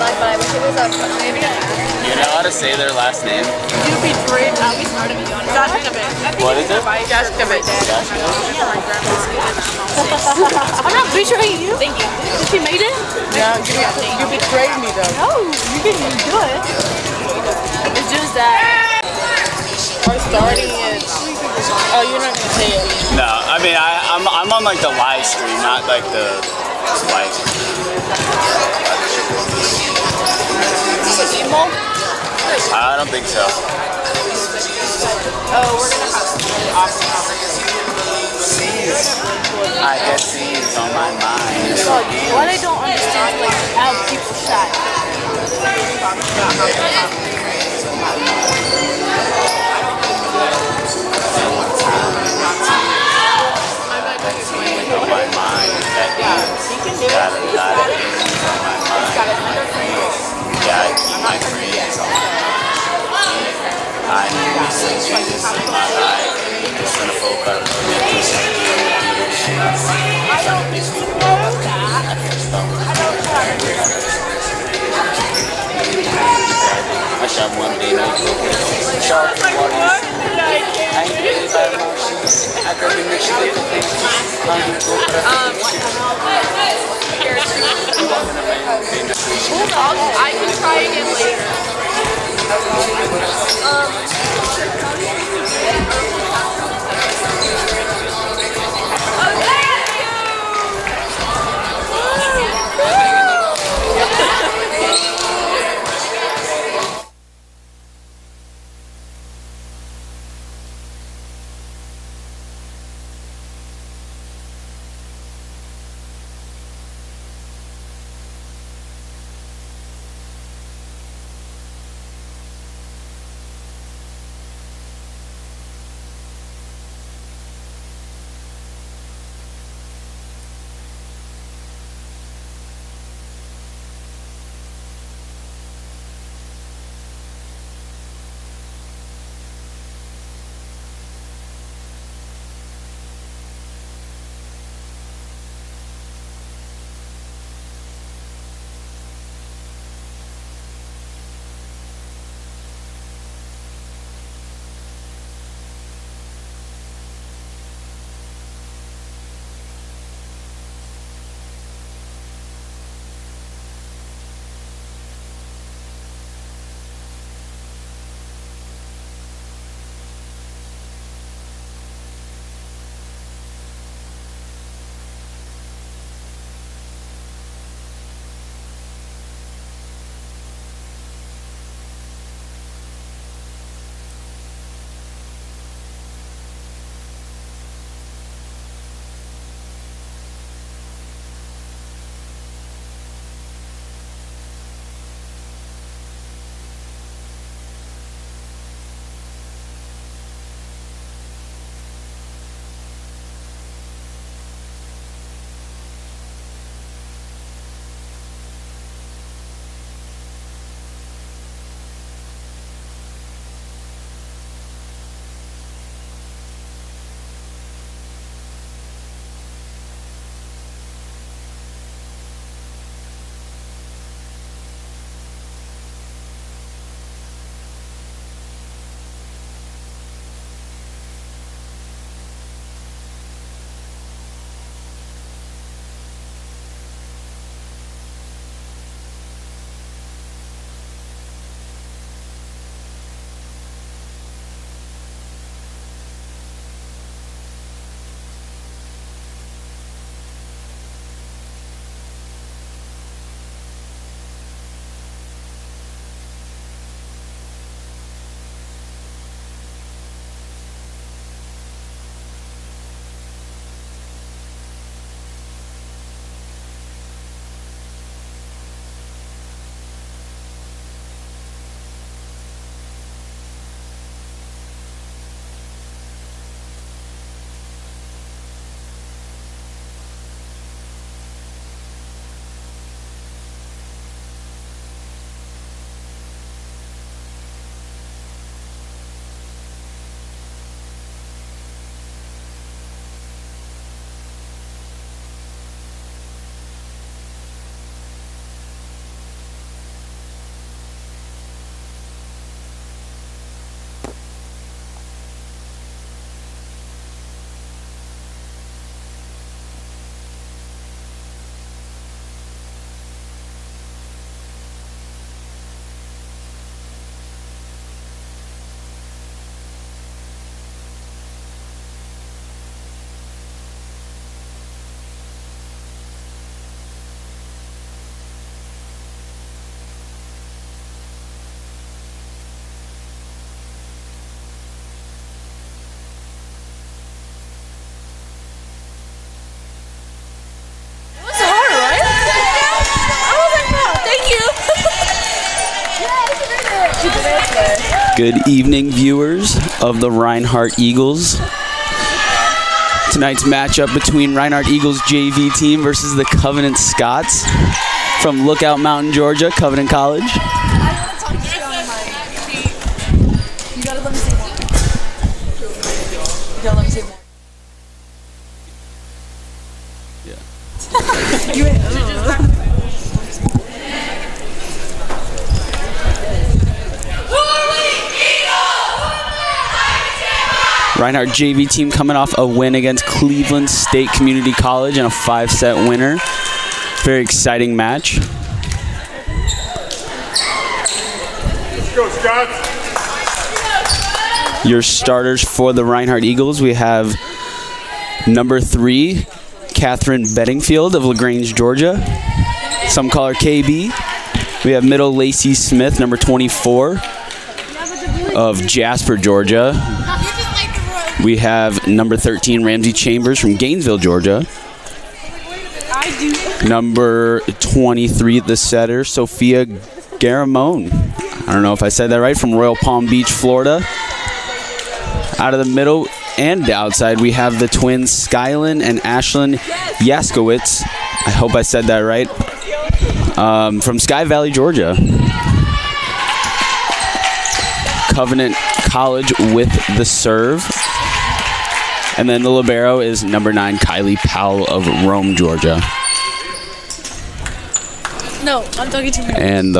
like, but I wish it was a You know how to say their last name? You'd be great. We started with you. What is it? Jaskovich. I'm not betraying you. Thank you. Did she made it? Yeah, you betrayed me though. No, you didn't do it. It's just that. Our starting is. Oh, you're not gonna say it. No, I mean I'm on like the live stream, not like the live stream. Is it emo? I don't think so. Oh, we're gonna have some awesome I get scenes on my mind. What I don't understand is like how people shy. On my mind, that means got a lot of things on my mind. Yeah, I keep my friends on my mind. I need some Jesus in my life. The son of folk out of the I don't know that. I shot one day, no shark waters. I ain't really by emotions. I got the mix of I can try again later. Good evening, viewers of the Reinhardt Eagles. Tonight's matchup between Reinhardt Eagles JV team versus the Covenant Scots from Lookout Mountain, Georgia, Covenant College. I want to talk to you on my... You gotta let me say more. You gotta let me say more. Yeah. You ain't... Reinhardt JV team coming off a win against Cleveland State Community College in a 5-set winner. Very exciting match. Let's go, Scott. Your starters for the Reinhardt Eagles, we have number 3, Catherine Bedingfield of LaGrange, Georgia. Some call her KB. We have middle Lacey Smith, number 24 of Jasper, Georgia. We have number 13, Ramsey Chambers from Gainesville, Georgia. Number 23, the setter, Sophia Garamone. I don't know if I said that right, from Royal Palm Beach, Florida. Out of the middle and outside, we have the twins, Skylin and Ashlyn Yaskowitz. I hope I said that right. From Sky Valley, Georgia. Covenant College with the serve. And then the libero is number 9, Kylie Powell of Rome, Georgia. No, I'm talking to you. And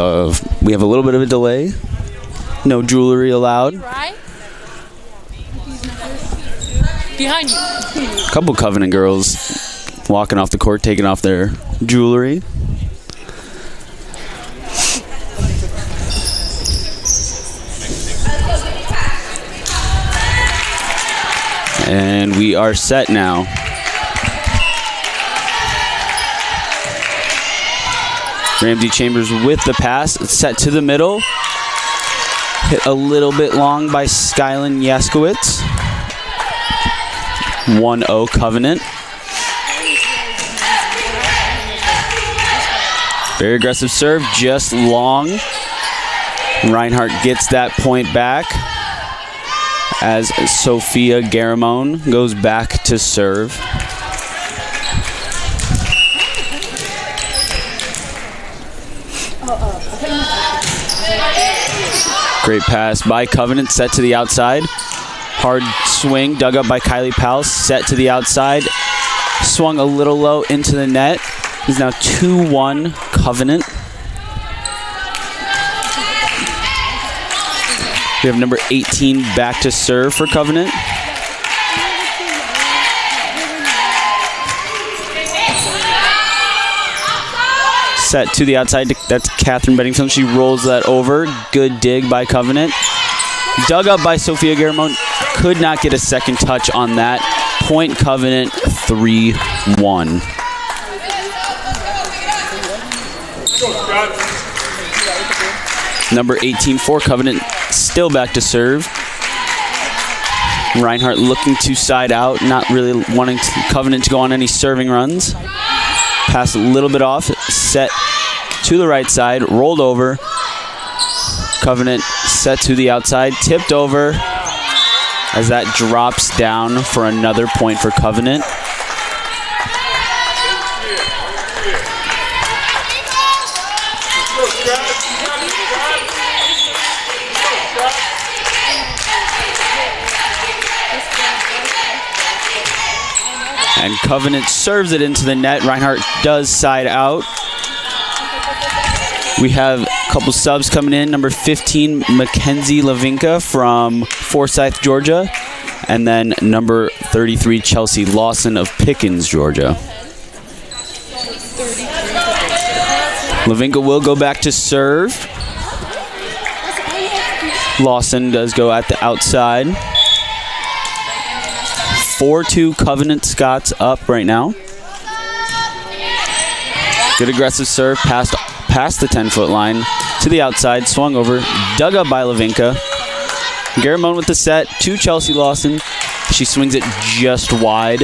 we have a little bit of a delay. No jewelry allowed. Right? Behind you. A couple Covenant girls walking off the court, taking off their jewelry. And we are set now. Ramsey Chambers with the pass. It's set to the middle. Hit a little bit long by Skylin Yaskowitz. 1-0 Covenant. Very aggressive serve, just long. Reinhardt gets that point back as Sophia Garamone goes back to serve. Great pass by Covenant, set to the outside. Hard swing, dug up by Kylie Powell, set to the outside. Swung a little low into the net. It's now 2-1 Covenant. We have number 18 back to serve for Covenant. Set to the outside. That's Catherine Bedingfield. She rolls that over. Good dig by Covenant. Dug up by Sophia Garamone. Could not get a second touch on that. Point Covenant 3-1. Number 18 for Covenant, still back to serve. Reinhardt looking to side out, not really wanting Covenant to go on any serving runs. Pass a little bit off, set to the right side, rolled over. Covenant set to the outside, tipped over as that drops down for another point for Covenant. And Covenant serves it into the net. Reinhardt does side out. We have a couple subs coming in. Number 15, Mackenzie Lavinka from Forsyth, Georgia. And then number 33, Chelsea Lawson of Pickens, Georgia. Lavinka will go back to serve. Lawson does go at the outside. 4-2 Covenant Scots up right now. Good aggressive serve, past the 10-foot line to the outside, swung over, dug up by Lavinka. Garamone with the set to Chelsea Lawson. She swings it just wide.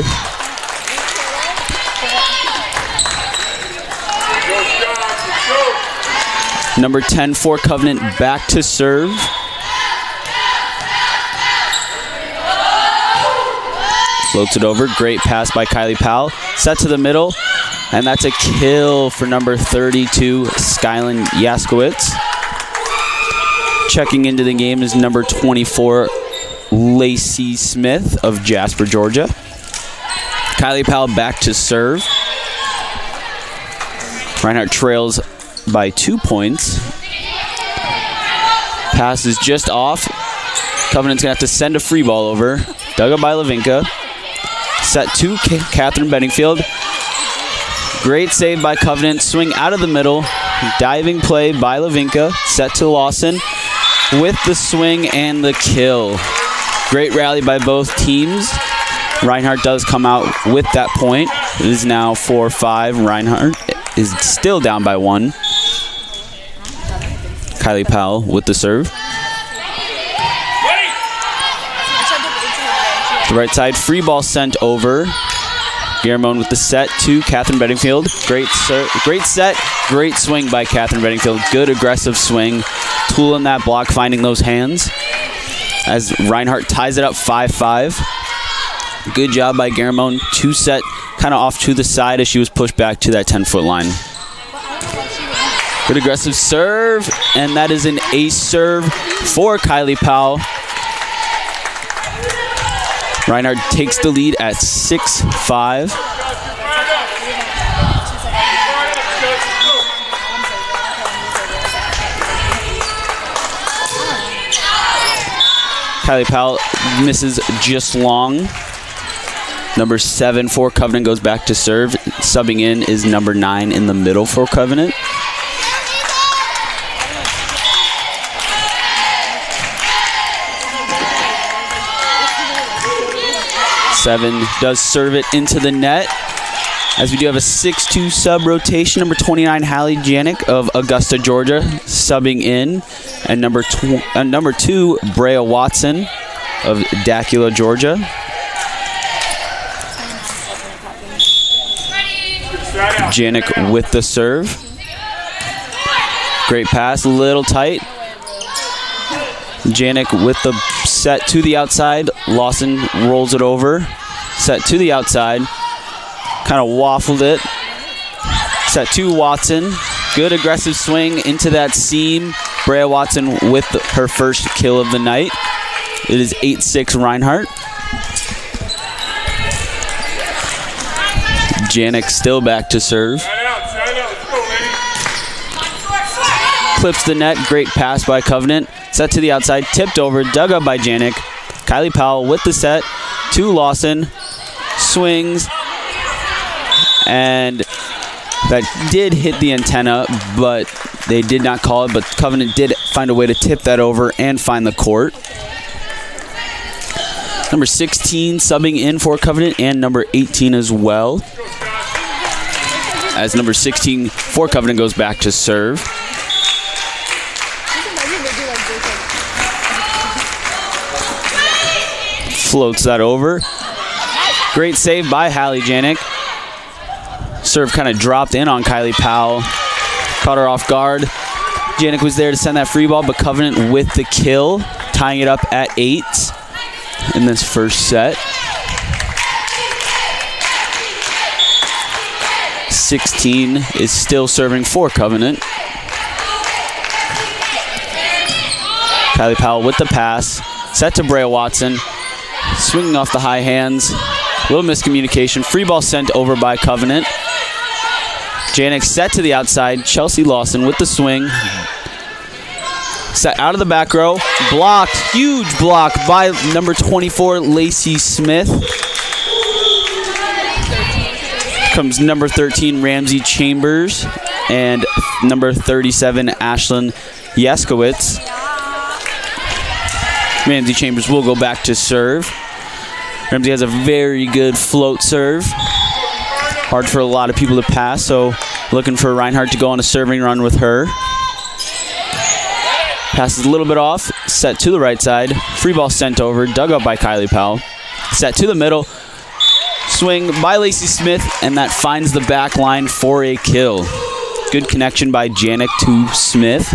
Number 10 for Covenant back to serve. Floats it over. Great pass by Kylie Powell. Set to the middle. And that's a kill for number 32, Skyland Yaskowitz. Checking into the game is number 24, Lacey Smith of Jasper, Georgia. Kylie Powell back to serve. Reinhardt trails by 2 points. Pass is just off. Covenant's going to have to send a free ball over. Dug up by Levinka. Set to Catherine Bedingfield. Great save by Covenant. Swing out of the middle. Diving play by Levinka. Set to Lawson with the swing and the kill. Great rally by both teams. Reinhardt does come out with that point. It is now 4-5. Reinhardt is still down by 1. Kylie Powell with the serve. The right side, free ball sent over. Guillermo with the set to Catherine Bedingfield. Great set, great swing by Catherine Bedingfield. Good aggressive swing. Tool in that block, finding those hands. As Reinhardt ties it up 5-5. Good job by Guillermo. 2 set, kind of off to the side as she was pushed back to that 10-foot line. Good aggressive serve, and that is an ace serve for Kylie Powell. Reinhardt takes the lead at 6-5. Kylie Powell misses just long. Number 7 for Covenant goes back to serve. Subbing in is number 9 in the middle for Covenant. Seven does serve it into the net. As we do have a 6-2 sub rotation. Number 29, Hallie Janik of Augusta, Georgia, subbing in. And number 2, Brea Watson of Dacula, Georgia. Janik with the serve. Great pass, a little tight. Janik with the set to the outside. Lawson rolls it over. Set to the outside. Kind of waffled it. Set to Watson. Good aggressive swing into that seam. Brea Watson with her first kill of the night. It is 8-6 Reinhardt. Janik still back to serve. Clips the net. Great pass by Covenant. Set to the outside. Tipped over. Dug up by Janik. Kylie Powell with the set to Lawson. Swings. And that did hit the antenna, but they did not call it. But Covenant did find a way to tip that over and find the court. Number 16 subbing in for Covenant, and number 18 as well. As number 16 for Covenant goes back to serve. Floats that over. Great save by Hallie Janik. Serve kind of dropped in on Kylie Powell. Caught her off guard. Janik was there to send that free ball, but Covenant with the kill, tying it up at 8 in this first set. 16 is still serving for Covenant. Kylie Powell with the pass. Set to Brea Watson. Swinging off the high hands. A little miscommunication. Free ball sent over by Covenant. Janik set to the outside. Chelsea Lawson with the swing. Set out of the back row. Blocked. Huge block by number 24, Lacey Smith. Comes number 13, Ramsey Chambers. And number 37, Ashlyn Yaskowitz. Ramsey Chambers will go back to serve. Ramsey has a very good float serve. Hard for a lot of people to pass, so looking for Reinhardt to go on a serving run with her. Passes a little bit off, set to the right side. Free ball sent over, dug up by Kylie Powell. Set to the middle. Swing by Lacey Smith, and that finds the back line for a kill. Good connection by Janik to Smith.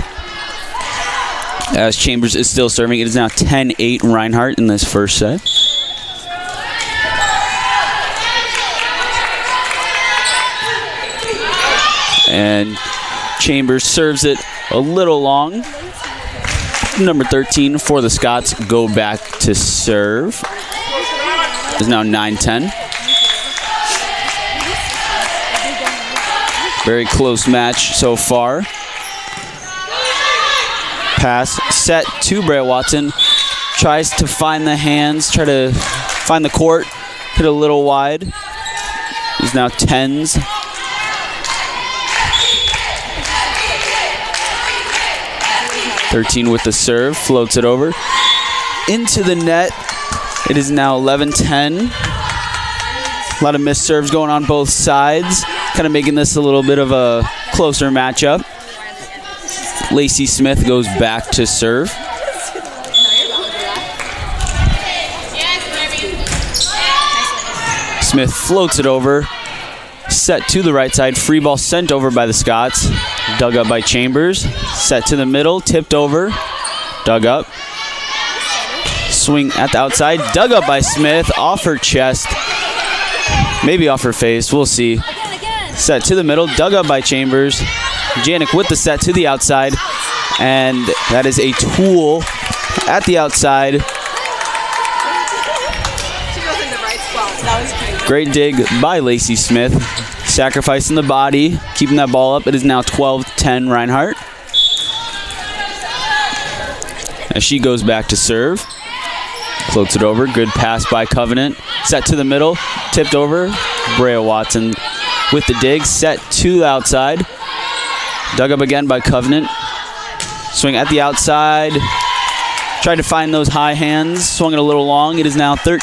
As Chambers is still serving, it is now 10-8 Reinhardt in this first set. And Chambers serves it a little long. Number 13 for the Scots go back to serve. It's now 9-10. Very close match so far. Pass set to Brea Watson. Tries to find the hands, try to find the court. Hit a little wide. He's now 10s. (13) with the serve, floats it over into the net. It is now 11-10. A lot of missed serves going on both sides, kind of making this a little bit of a closer matchup. Lacey Smith goes back to serve. Smith floats it over. Set to the right side. Free ball sent over by the Scots. Dug up by Chambers. Set to the middle. Tipped over. Dug up. Swing at the outside. Dug up by Smith. Off her chest. Maybe off her face. We'll see. Set to the middle. Dug up by Chambers. Janik with the set to the outside. And that is a tool at the outside. Great dig by Lacey Smith. Sacrificing the body, keeping that ball up. It is now 12-10 Reinhardt. As she goes back to serve. Floats it over. Good pass by Covenant. Set to the middle. Tipped over. Brea Watson with the dig. Set to the outside. Dug up again by Covenant. Swing at the outside. Tried to find those high hands. Swung it a little long. It is now 13.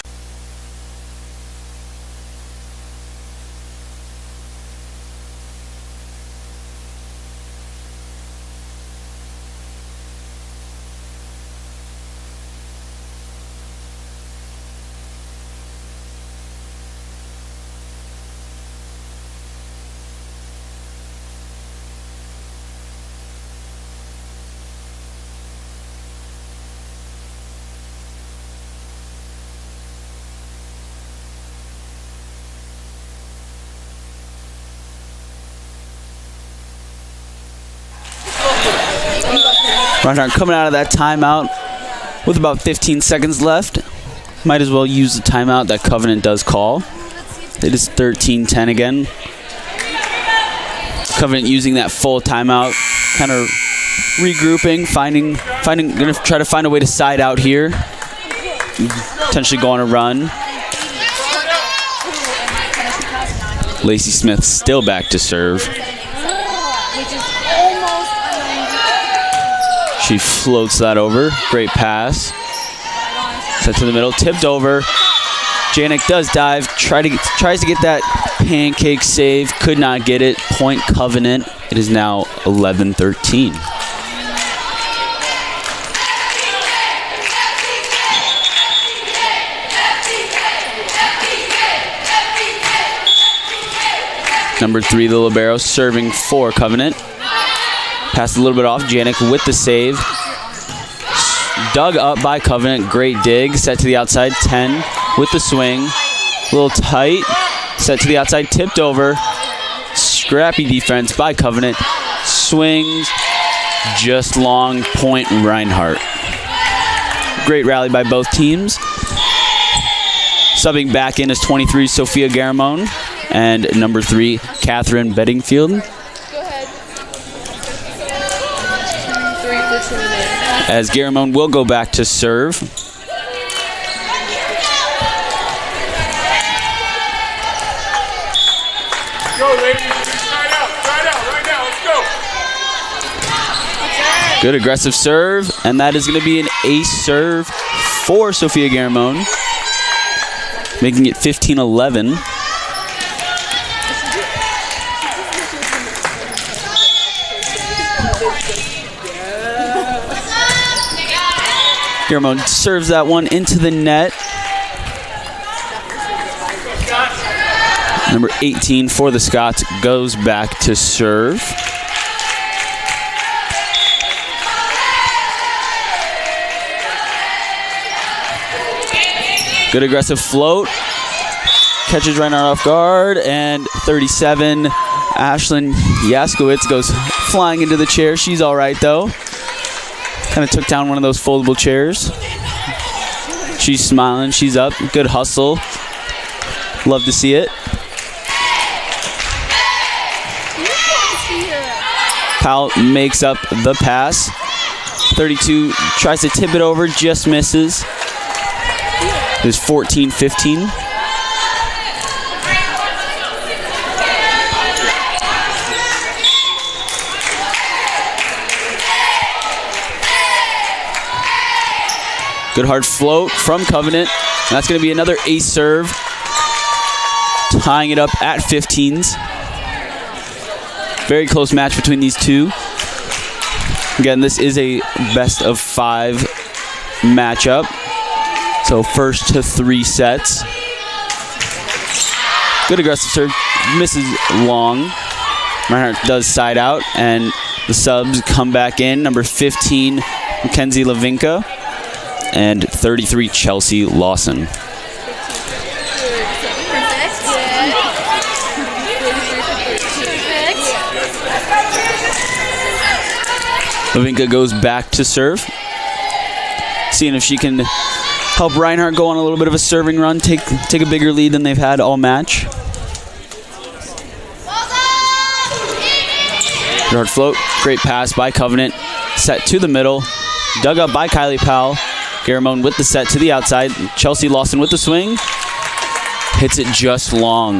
Reinhardt coming out of that timeout with about 15 seconds left. Might as well use the timeout that Covenant does call. It is 13-10 again. Covenant using that full timeout, kind of regrouping, gonna try to find a way to side out here. Potentially go on a run. Lacey Smith still back to serve. She floats that over. Great pass. Set to the middle. Tipped over. Janik does dive. Tries to get that pancake save. Could not get it. Point Covenant. It is now 11-13. Number 3, the libero, serving for Covenant. Passed a little bit off. Janik with the save. Dug up by Covenant. Great dig. Set to the outside. 10 with the swing. A little tight. Set to the outside. Tipped over. Scrappy defense by Covenant. Swings. Just long. Point Reinhardt. Great rally by both teams. Subbing back in is 23, Sophia Garamone. And number 3, Catherine Bedingfield. As Garamone will go back to serve. Go, ladies. Right out, right now. Let's go. Good aggressive serve, and that is going to be an ace serve for Sophia Garamone, making it 15-11. Garamone serves that one into the net. Number 18 for the Scots goes back to serve. Good aggressive float. Catches Reinhardt off guard, and 37 Ashlyn Yaskowitz goes flying into the chair. She's all right, though. Kind of took down one of those foldable chairs. She's smiling. She's up. Good hustle. Love to see it. Powell makes up the pass. 32 tries to tip it over, just misses. It was 14-15. Good hard float from Covenant. And that's going to be another ace serve. Tying it up at 15s. Very close match between these two. Again, this is a best of 5 matchup. So first to 3 sets. Good aggressive serve. Misses long. Reinhardt does side out. And the subs come back in. Number 15, Mackenzie Lavinka. And 33, Chelsea Lawson. Lavinka goes back to serve. Seeing if she can help Reinhardt go on a little bit of a serving run, take a bigger lead than they've had all match. Good hard float. Great pass by Covenant. Set to the middle. Dug up by Kylie Powell. Garamone with the set to the outside. Chelsea Lawson with the swing. Hits it just long.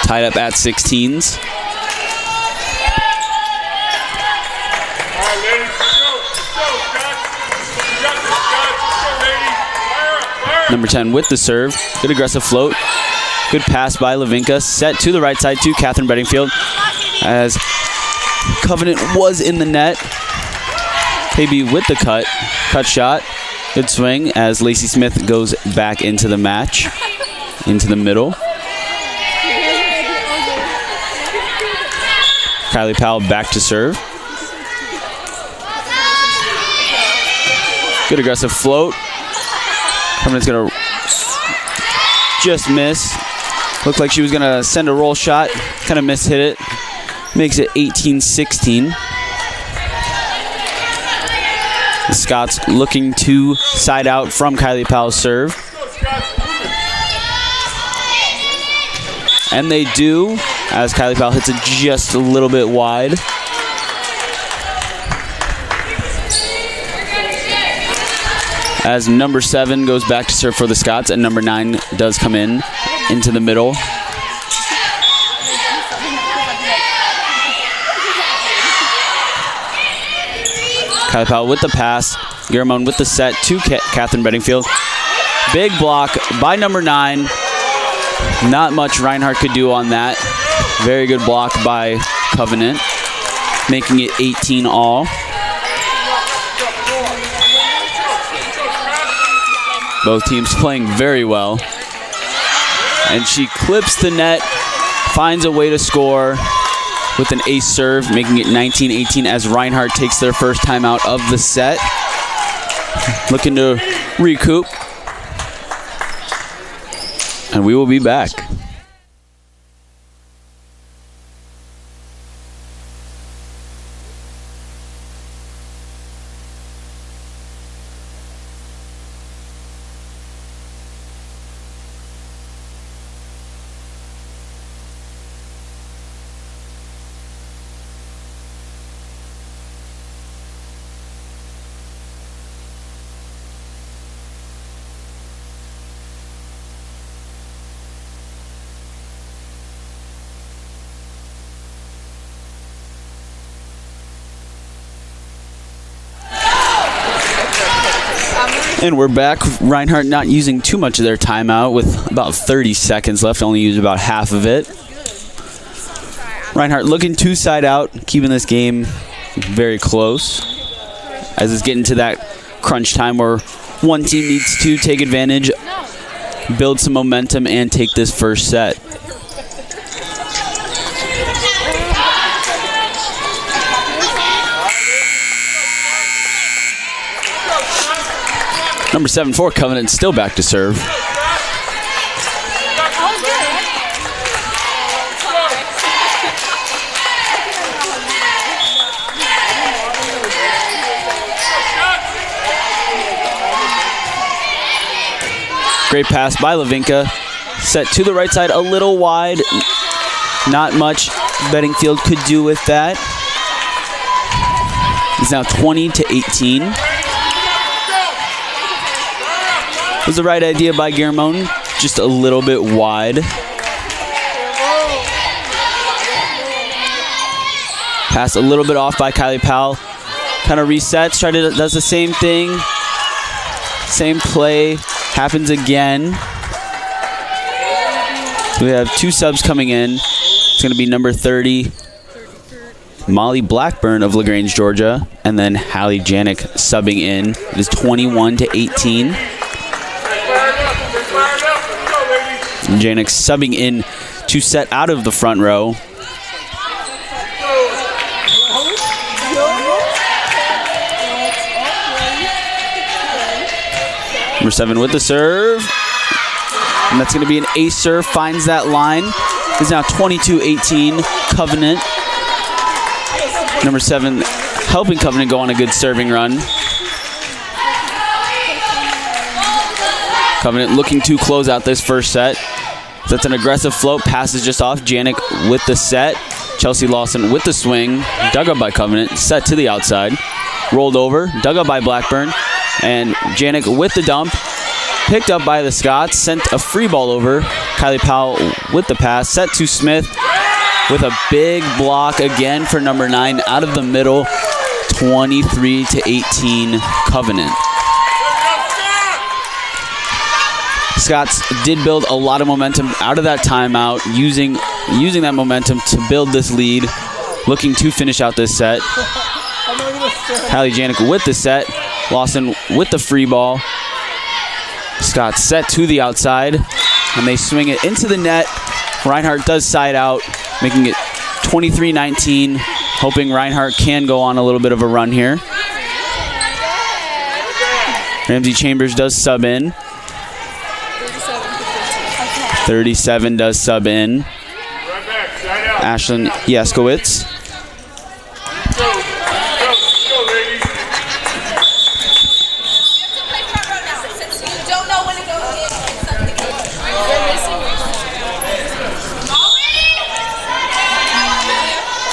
Tied up at 16s. Number 10 with the serve. Good aggressive float. Good pass by Lavinka. Set to the right side to Catherine Bedingfield. As Covenant was in the net. KB with the cut shot. Good swing as Lacey Smith goes back into the match, into the middle. Kylie Powell back to serve. Good aggressive float. Covenant's gonna just miss. Looked like she was gonna send a roll shot. Kind of mishit it. Makes it 18-16. The Scots looking to side out from Kylie Powell's serve. And they do, as Kylie Powell hits it just a little bit wide. As number 7 goes back to serve for the Scots, and number 9 does come into the middle. Kylie Powell with the pass. Garamone with the set to Catherine Bedingfield. Big block by number 9. Not much Reinhardt could do on that. Very good block by Covenant, making it 18 all. Both teams playing very well. And she clips the net, finds a way to score with an ace serve, making it 19-18 as Reinhardt takes their first timeout of the set. Looking to recoup. And we will be back. And we're back. Reinhardt not using too much of their timeout with about 30 seconds left. Only used about half of it. Reinhardt looking to side out, keeping this game very close. As it's getting to that crunch time where one team needs to take advantage, build some momentum, and take this first set. Number 7 for Covenant, still back to serve. Great pass by Levinka. Set to the right side, a little wide. Not much Bedingfield could do with that. It's now 20-18. It was the right idea by Guillermon, just a little bit wide. Pass a little bit off by Kylie Powell. Kind of resets, does the same thing. Same play, happens again. We have 2 subs coming in. It's going to be number 30, Molly Blackburn of LaGrange, Georgia, and then Hallie Janik subbing in. It is 21-18. Janik subbing in to set out of the front row. Number 7 with the serve. And that's going to be an ace serve. Finds that line. It's now 22-18. Covenant. Number 7 helping Covenant go on a good serving run. Covenant looking to close out this first set. That's an aggressive float. Passes just off. Janik with the set. Chelsea Lawson with the swing. Dug up by Covenant. Set to the outside. Rolled over. Dug up by Blackburn. And Janik with the dump. Picked up by the Scots. Sent a free ball over. Kylie Powell with the pass. Set to Smith with a big block again for number 9 out of the middle. 23-18 Covenant. Scots did build a lot of momentum out of that timeout, using that momentum to build this lead, looking to finish out this set. Hallie Janik with the set. Lawson with the free ball. Scott set to the outside, and they swing it into the net. Reinhardt does side out, making it 23-19, hoping Reinhardt can go on a little bit of a run here. Ramsey Chambers does sub in. 37 does sub in. Ashlyn Yaskowitz.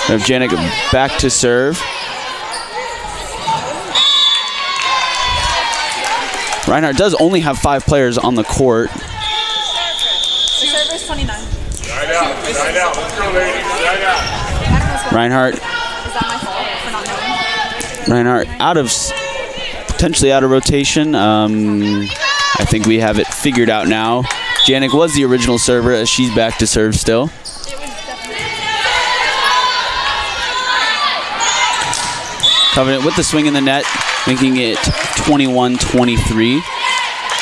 We have Janik back to serve. Reinhardt does only have 5 players on the court. The server is 29. Side out. Let's go, ladies. Side out. Reinhardt. Is that my fault for not knowing? Reinhardt potentially out of rotation. I think we have it figured out now. Janik was the original server, as she's back to serve still. Covenant with the swing in the net, making it 21-23.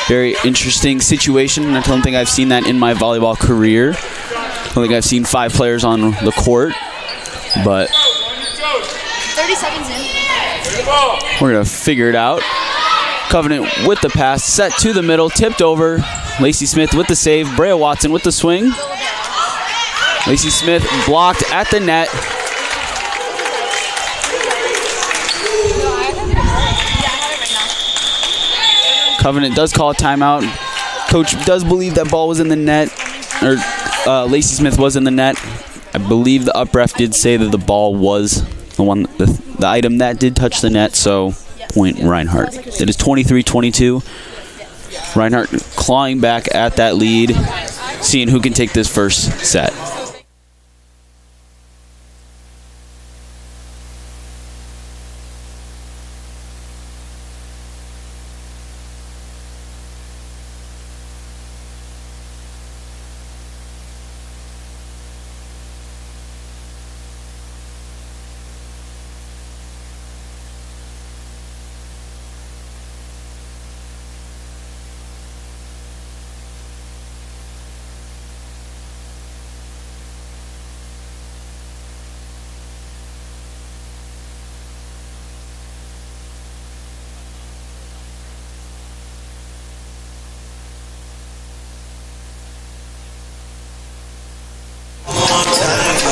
Very interesting situation. I don't think I've seen that in my volleyball career. I don't think I've seen 5 players on the court, but 37's in. we're going to figure it out. Covenant with the pass, set to the middle, tipped over. Lacey Smith with the save. Brea Watson with the swing. Lacey Smith blocked at the net. Covenant does call a timeout. Coach does believe that ball was in the net, or Lacey Smith was in the net. I believe the up ref did say that the ball was the item that did touch the net, so point Reinhardt. It is 23-22. Reinhardt clawing back at that lead, seeing who can take this first set.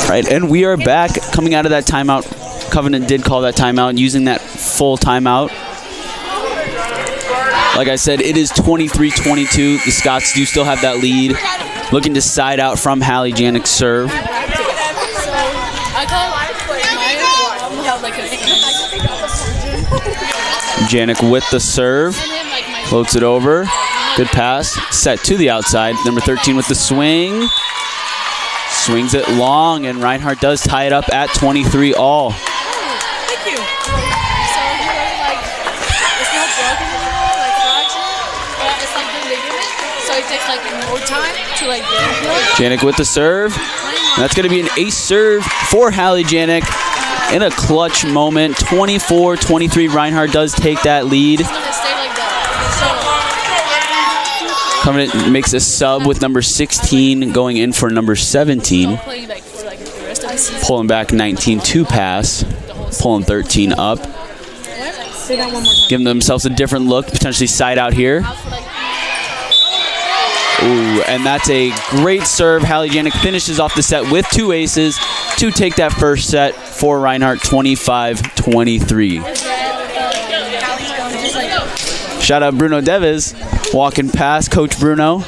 Right, and we are back coming out of that timeout. Covenant did call that timeout, using that full timeout. Like I said, it is 23-22. The Scots do still have that lead. Looking to side out from Hallie Janik's serve. Janik with the serve. Floats it over. Good pass. Set to the outside. Number 13 with the swing. Swings it long, and Reinhardt does tie it up at 23 all. Thank you. So he was like, it's not broken anymore, like fractured, but it's like the ligament, so it takes like more time to like get it. Janik with the serve. And that's going to be an ace serve for Hallie Janik in a clutch moment. 24-23. Reinhardt does take that lead. It's gonna stay like that. Coming in, makes a sub with number 16 going in for number 17. Playing like for like the rest of the season. Pulling back 19 to pass. Pulling 13 up. Say that one more time. Giving themselves a different look. Potentially side out here. Ooh, and that's a great serve. Hallie Janik finishes off the set with 2 aces to take that first set for Reinhardt, 25-23. Shout out Bruno Deves, walking past Coach Bruno.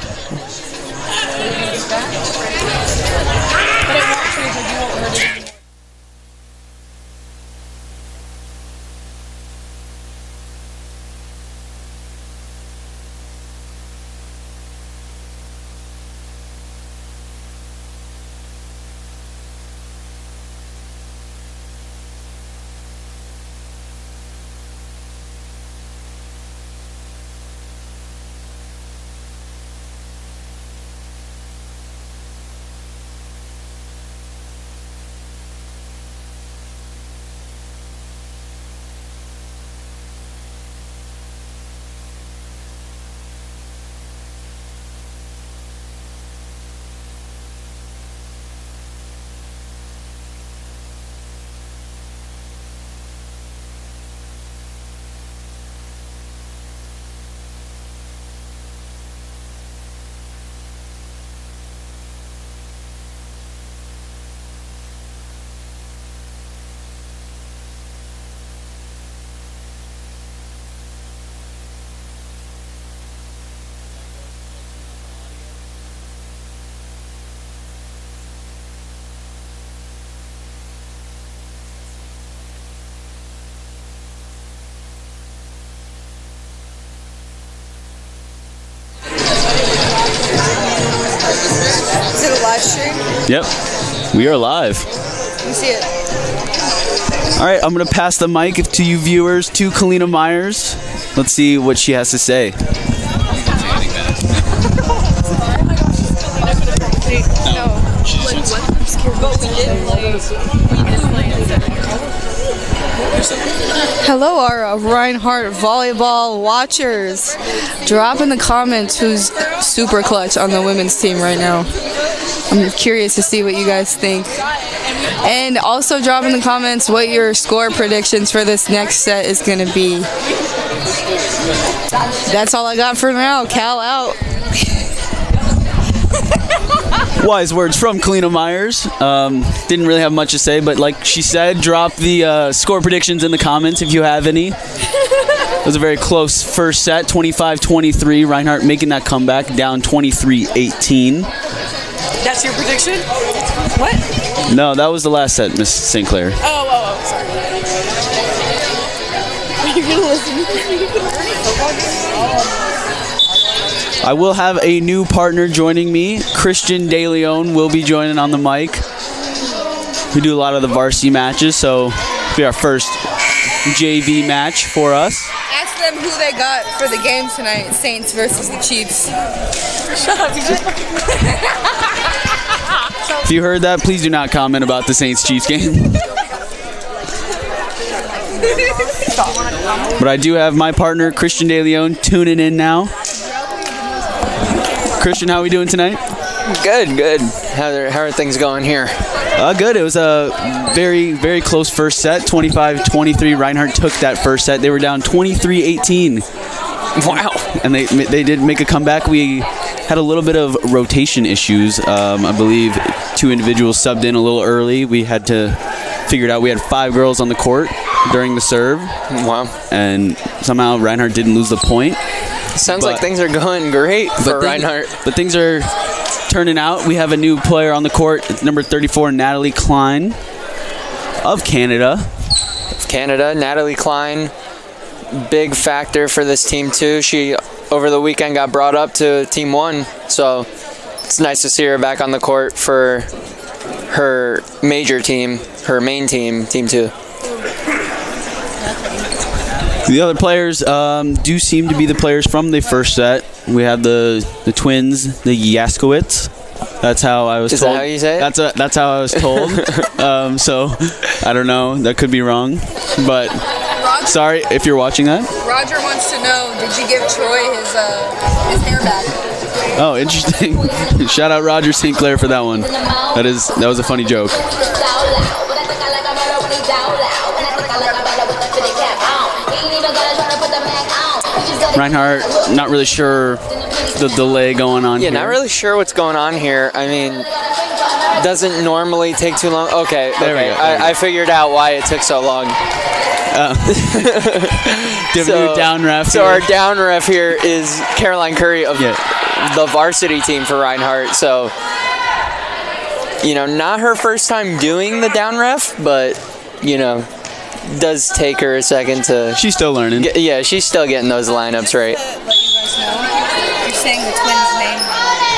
Is it a live stream? Yep, we are live. Let me see it. All right, I'm going to pass the mic to you viewers to Kalina Myers. Let's see what she has to say. Hello, our Reinhardt volleyball watchers. Drop in the comments who's super clutch on the women's team right now. I'm curious to see what you guys think. And also drop in the comments what your score predictions for this next set is going to be. That's all I got for now. Cal out. Wise words from Kalina Myers. Didn't really have much to say, but like she said, drop the score predictions in the comments if you have any. It was a very close first set, 25-23. Reinhardt making that comeback, down 23-18. That's your prediction? What? No, that was the last set, Miss St. Clair. Oh, sorry. Are you gonna listen? I will have a new partner joining me. Christian DeLeon will be joining on the mic. We do a lot of the varsity matches, so it'll be our first JV match for us. Ask them who they got for the game tonight, Saints versus the Chiefs. Shut up. If you heard that, please do not comment about the Saints-Chiefs game. But I do have my partner, Christian DeLeon, tuning in now. Christian, how are we doing tonight? Good. How are things going here? Good. It was a very, very close first set, 25-23. Reinhardt took that first set. They were down 23-18. Wow. And they did make a comeback. We had a little bit of rotation issues. I believe 2 individuals subbed in a little early. We had to figure it out. We had 5 girls on the court during the serve. Wow. And somehow Reinhardt didn't lose the point. Sounds like things are going great for Reinhardt. But things are turning out. We have a new player on the court. It's number 34, Natalie Klein of Canada. Natalie Klein, big factor for this team too. She, over the weekend, got brought up to Team 1. So it's nice to see her back on the court for her major team, her main team, Team 2. The other players do seem to be the players from the first set. We have the twins, the Yaskowitz. That's how I was told. Is that how you say it? That's how I was told. So I don't know. That could be wrong. But sorry if you're watching that. Roger wants to know, did you give Troy his hair back? Oh, interesting. Shout out Roger St. Clair for that one. That was a funny joke. Reinhardt, not really sure the delay going on here. Yeah, not really sure what's going on here. I mean, doesn't normally take too long. Okay, there we go. I figured out why it took so long. New down ref. So our down ref here is Caroline Curry of the varsity team for Reinhardt. So, not her first time doing the down ref, but, does take her a second to... She's still learning. She's still getting those lineups right. Let you guys know, you're saying the twins' name.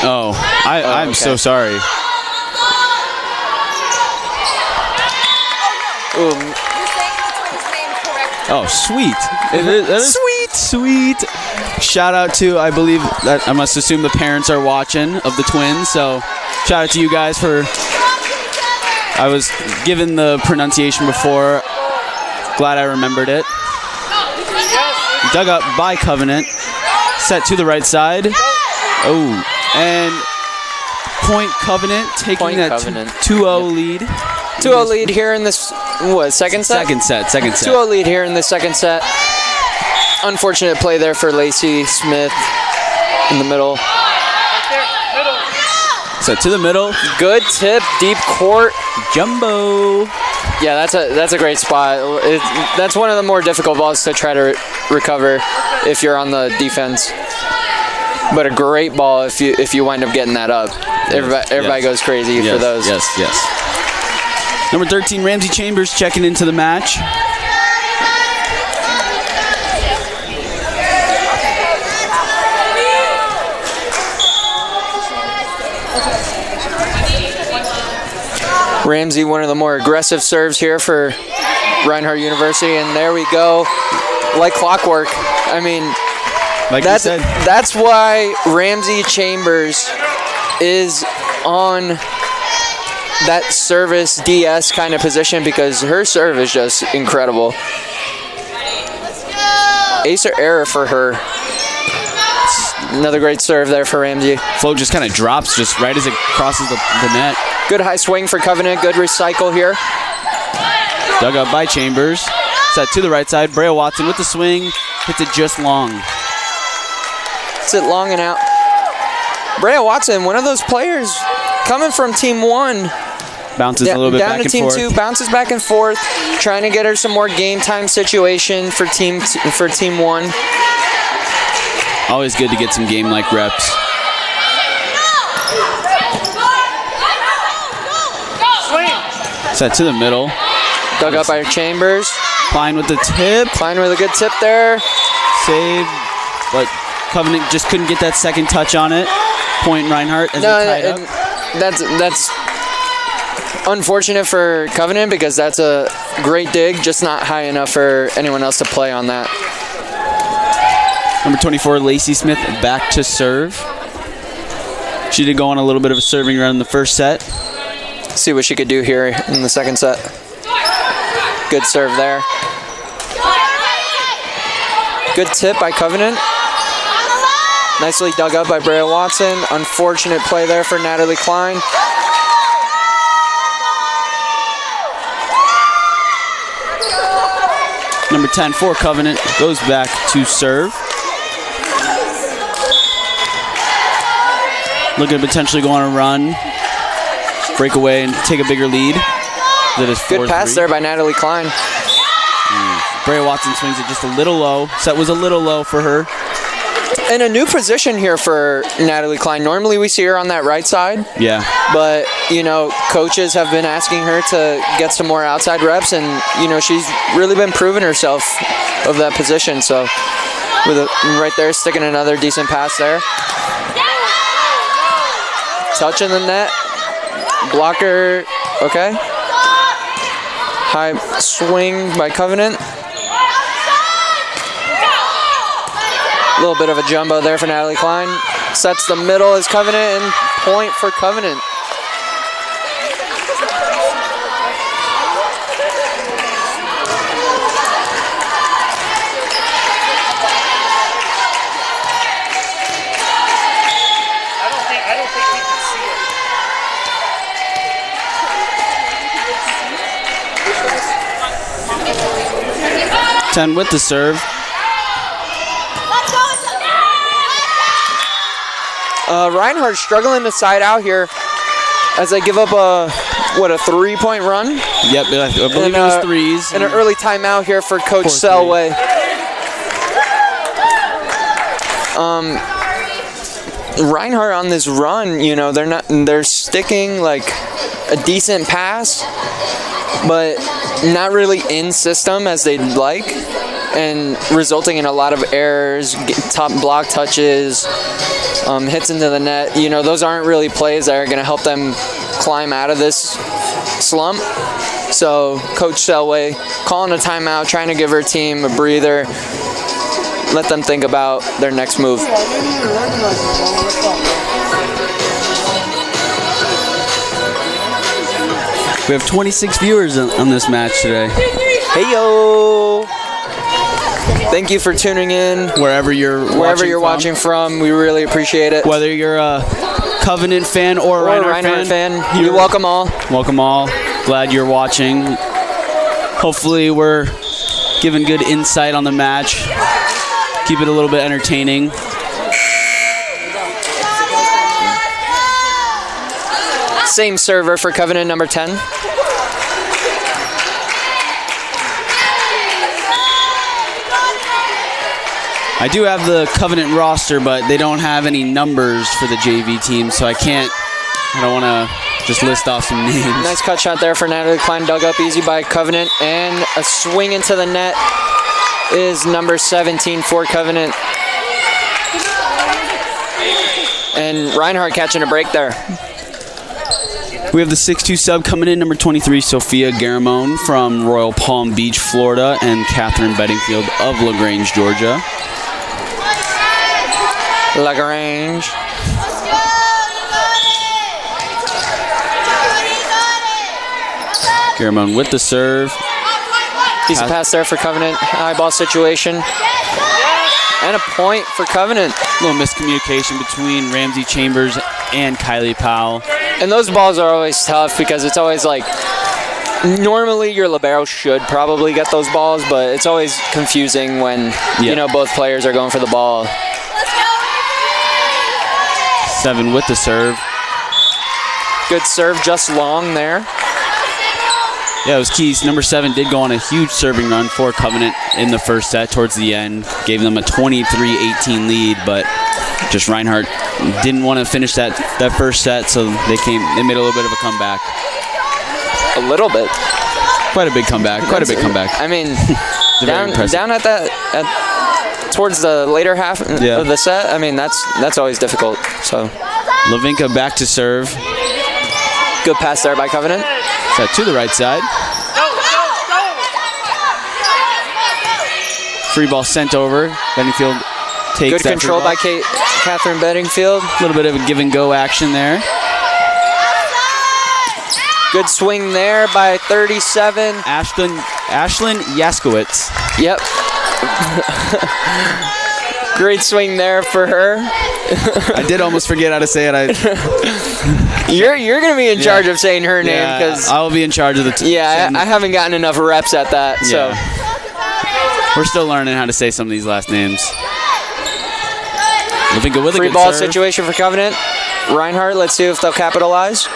Oh, I'm okay. so sorry. You're saying the twins' name correctly. Oh, sweet. That is sweet. Shout out to, I believe, that I must assume the parents are watching of the twins. So shout out to you guys for... I was given the pronunciation before. Glad I remembered it. Dug up by Covenant. Set to the right side. Oh, and point Covenant taking that 2-0 lead. 2-0 lead here in this, second set? Second set. 2-0 lead here in the second set. Unfortunate play there for Lacey Smith in the middle. So to the middle. Good tip, deep court. Jumbo. Yeah, that's a great spot. That's one of the more difficult balls to try to recover if you're on the defense. But a great ball if you wind up getting that up. Everybody goes crazy for those. Yes. Number 13, Ramsey Chambers checking into the match. Ramsey, one of the more aggressive serves here for Reinhardt University, and there we go, like clockwork. I mean, like you said, that's why Ramsey Chambers is on that service DS kind of position, because her serve is just incredible. Ace or error for her. Another great serve there for Ramsey. Float just kind of drops just right as it crosses the net. Good high swing for Covenant. Good recycle here. Dug up by Chambers. Set to the right side. Brea Watson with the swing. Hits it just long. Hits it long and out. Brea Watson, one of those players coming from Team 1. Bounces a little bit back and forth. Down to Team 2, bounces back and forth. Trying to get her some more game time situation for Team 1. Always good to get some game-like reps. Set to the middle. Dug up by Chambers. Klein with the tip. Klein with a good tip there. Save, but Covenant just couldn't get that second touch on it. Point Reinhardt as tied up. That's unfortunate for Covenant, because that's a great dig, just not high enough for anyone else to play on that. Number 24, Lacey Smith, back to serve. She did go on a little bit of a serving run in the first set. See what she could do here in the second set. Good serve there. Good tip by Covenant. Nicely dug up by Brea Watson. Unfortunate play there for Natalie Klein. Number 10 for Covenant goes back to serve. Looking to potentially go on a run, break away, and take a bigger lead. That is 4-3. Good pass there by Natalie Klein. Brea Watson swings it just a little low. Set was a little low for her. in a new position here for Natalie Klein. Normally we see her on that right side. Yeah. But, coaches have been asking her to get some more outside reps, and, she's really been proving herself of that position. So, right there, sticking another decent pass there. Touch in the net. Blocker, okay. High swing by Covenant. A little bit of a jumbo there for Natalie Klein. Sets the middle as Covenant, and point for Covenant. I don't think we can see it. 10 with the serve. Reinhardt struggling to side out here as they give up a 3-point run? Yep, I believe it was threes. And an early timeout here for Coach Selway. Reinhardt on this run, they're sticking like a decent pass, but not really in system as they'd like, and resulting in a lot of errors, top block touches, hits into the net. Those aren't really plays that are going to help them climb out of this slump. So Coach Selway calling a timeout, trying to give her team a breather, let them think about their next move. We have 26 viewers on this match today. Hey yo! Thank you for tuning in. Wherever you're watching from, we really appreciate it. Whether you're a Covenant fan or a Reinhardt fan, you're welcome all. Welcome all. Glad you're watching. Hopefully we're giving good insight on the match. Keep it a little bit entertaining. Same server for Covenant, number 10. I do have the Covenant roster, but they don't have any numbers for the JV team, so I don't want to just list off some names. Nice cut shot there for Natalie Klein, dug up easy by Covenant, and a swing into the net is number 17 for Covenant. And Reinhardt catching a break there. We have the 6'2 sub coming in, number 23, Sophia Garamone from Royal Palm Beach, Florida, and Catherine Bedingfield of LaGrange, Georgia. LaGrange. Garamone with the serve. Decent pass there for Covenant. High ball situation. And a point for Covenant. A little miscommunication between Ramsey Chambers and Kylie Powell. And those balls are always tough because it's always like, normally your libero should probably get those balls, but it's always confusing when, both players are going for the ball. 7 with the serve. Good serve, just long there. Yeah, it was keys. Number 7 did go on a huge serving run for Covenant in the first set towards the end. Gave them a 23-18 lead, but just Reinhardt didn't want to finish that first set, so they made a little bit of a comeback. A little bit. Quite a big comeback. I mean, down at towards the later half of the set. I mean, that's always difficult. So Lavinka back to serve. Good pass there by Covenant. Set to the right side. Free ball sent over. Bedingfield takes good control by Catherine Bedingfield. A little bit of a give and go action there. Good swing there by 37. Ashlyn Yaskowitz. Yep. Great swing there for her. I did almost forget how to say it. You're going to be in charge of saying her name because I will be in charge of the team. I haven't gotten enough reps at that. So we're still learning how to say some of these last names. With free ball situation for Covenant. Reinhardt, let's see if they'll capitalize.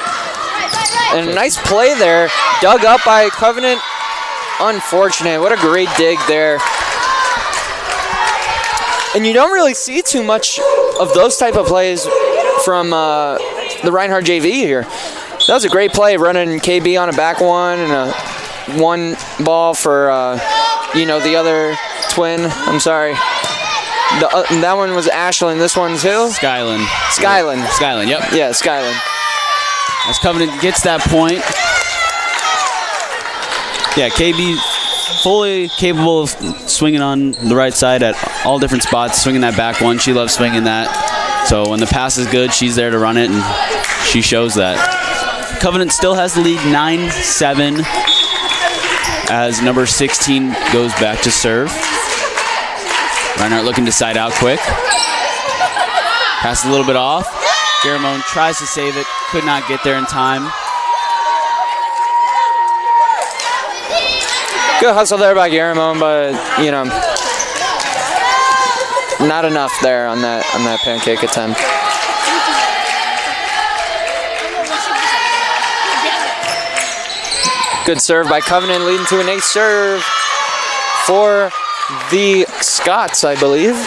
And a nice play there, dug up by Covenant. Unfortunate. What a great dig there. And you don't really see too much of those type of plays from the Reinhardt JV here. That was a great play, running KB on a back one and a one ball for, the other twin. I'm sorry. That one was Ashlyn. This one's who? Skyland. Skyland, yep. Yeah, Skyland. As Covenant gets that point. Yeah, KB fully capable of swinging on the right side at all different spots, swinging that back one. She loves swinging that. So when the pass is good, she's there to run it, and she shows that. Covenant still has the lead 9-7 as number 16 goes back to serve. Reinhardt looking to side out quick. Pass a little bit off. Garamone tries to save it, could not get there in time. Good hustle there by Garamone, but not enough there on that pancake attempt. Good serve by Covenant, leading to an ace serve for the Scots, I believe.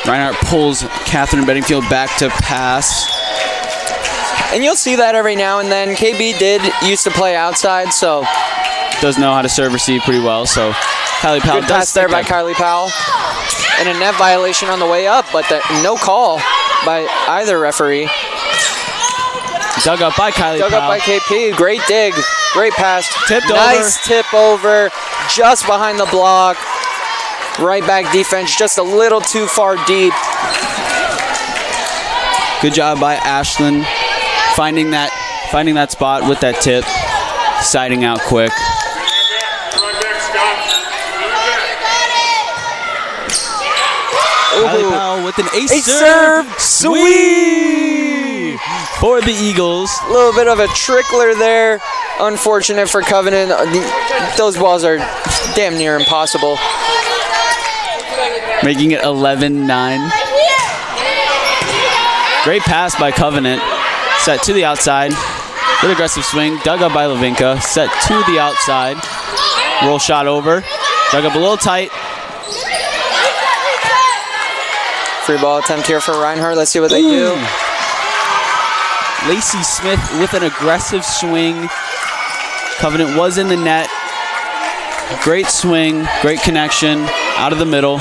Reinhardt pulls Catherine Bedingfield back to pass. And you'll see that every now and then. KB used to play outside, so does know how to serve receive pretty well. So Kylie Powell good pass there by Kylie Powell. And a net violation on the way up, but no call by either referee. Dug up by Kylie Dug Powell. up by KP. Great dig. Great pass. Tipped nice tip over. Just behind the block. Right back defense. Just a little too far deep. Good job by Ashlyn. Finding that spot with that tip. Siding out quick. Kylie Powell with an ace serve. Sweet! For the Eagles. A little bit of a trickler there. Unfortunate for Covenant. Those balls are damn near impossible. Making it 11-9. Great pass by Covenant. Set to the outside. Good aggressive swing. Dug up by Levinka. Set to the outside. Roll shot over. Dug up a little tight. Free ball attempt here for Reinhardt. Let's see what they do. Lacey Smith with an aggressive swing. Covenant was in the net. Great swing. Great connection. Out of the middle.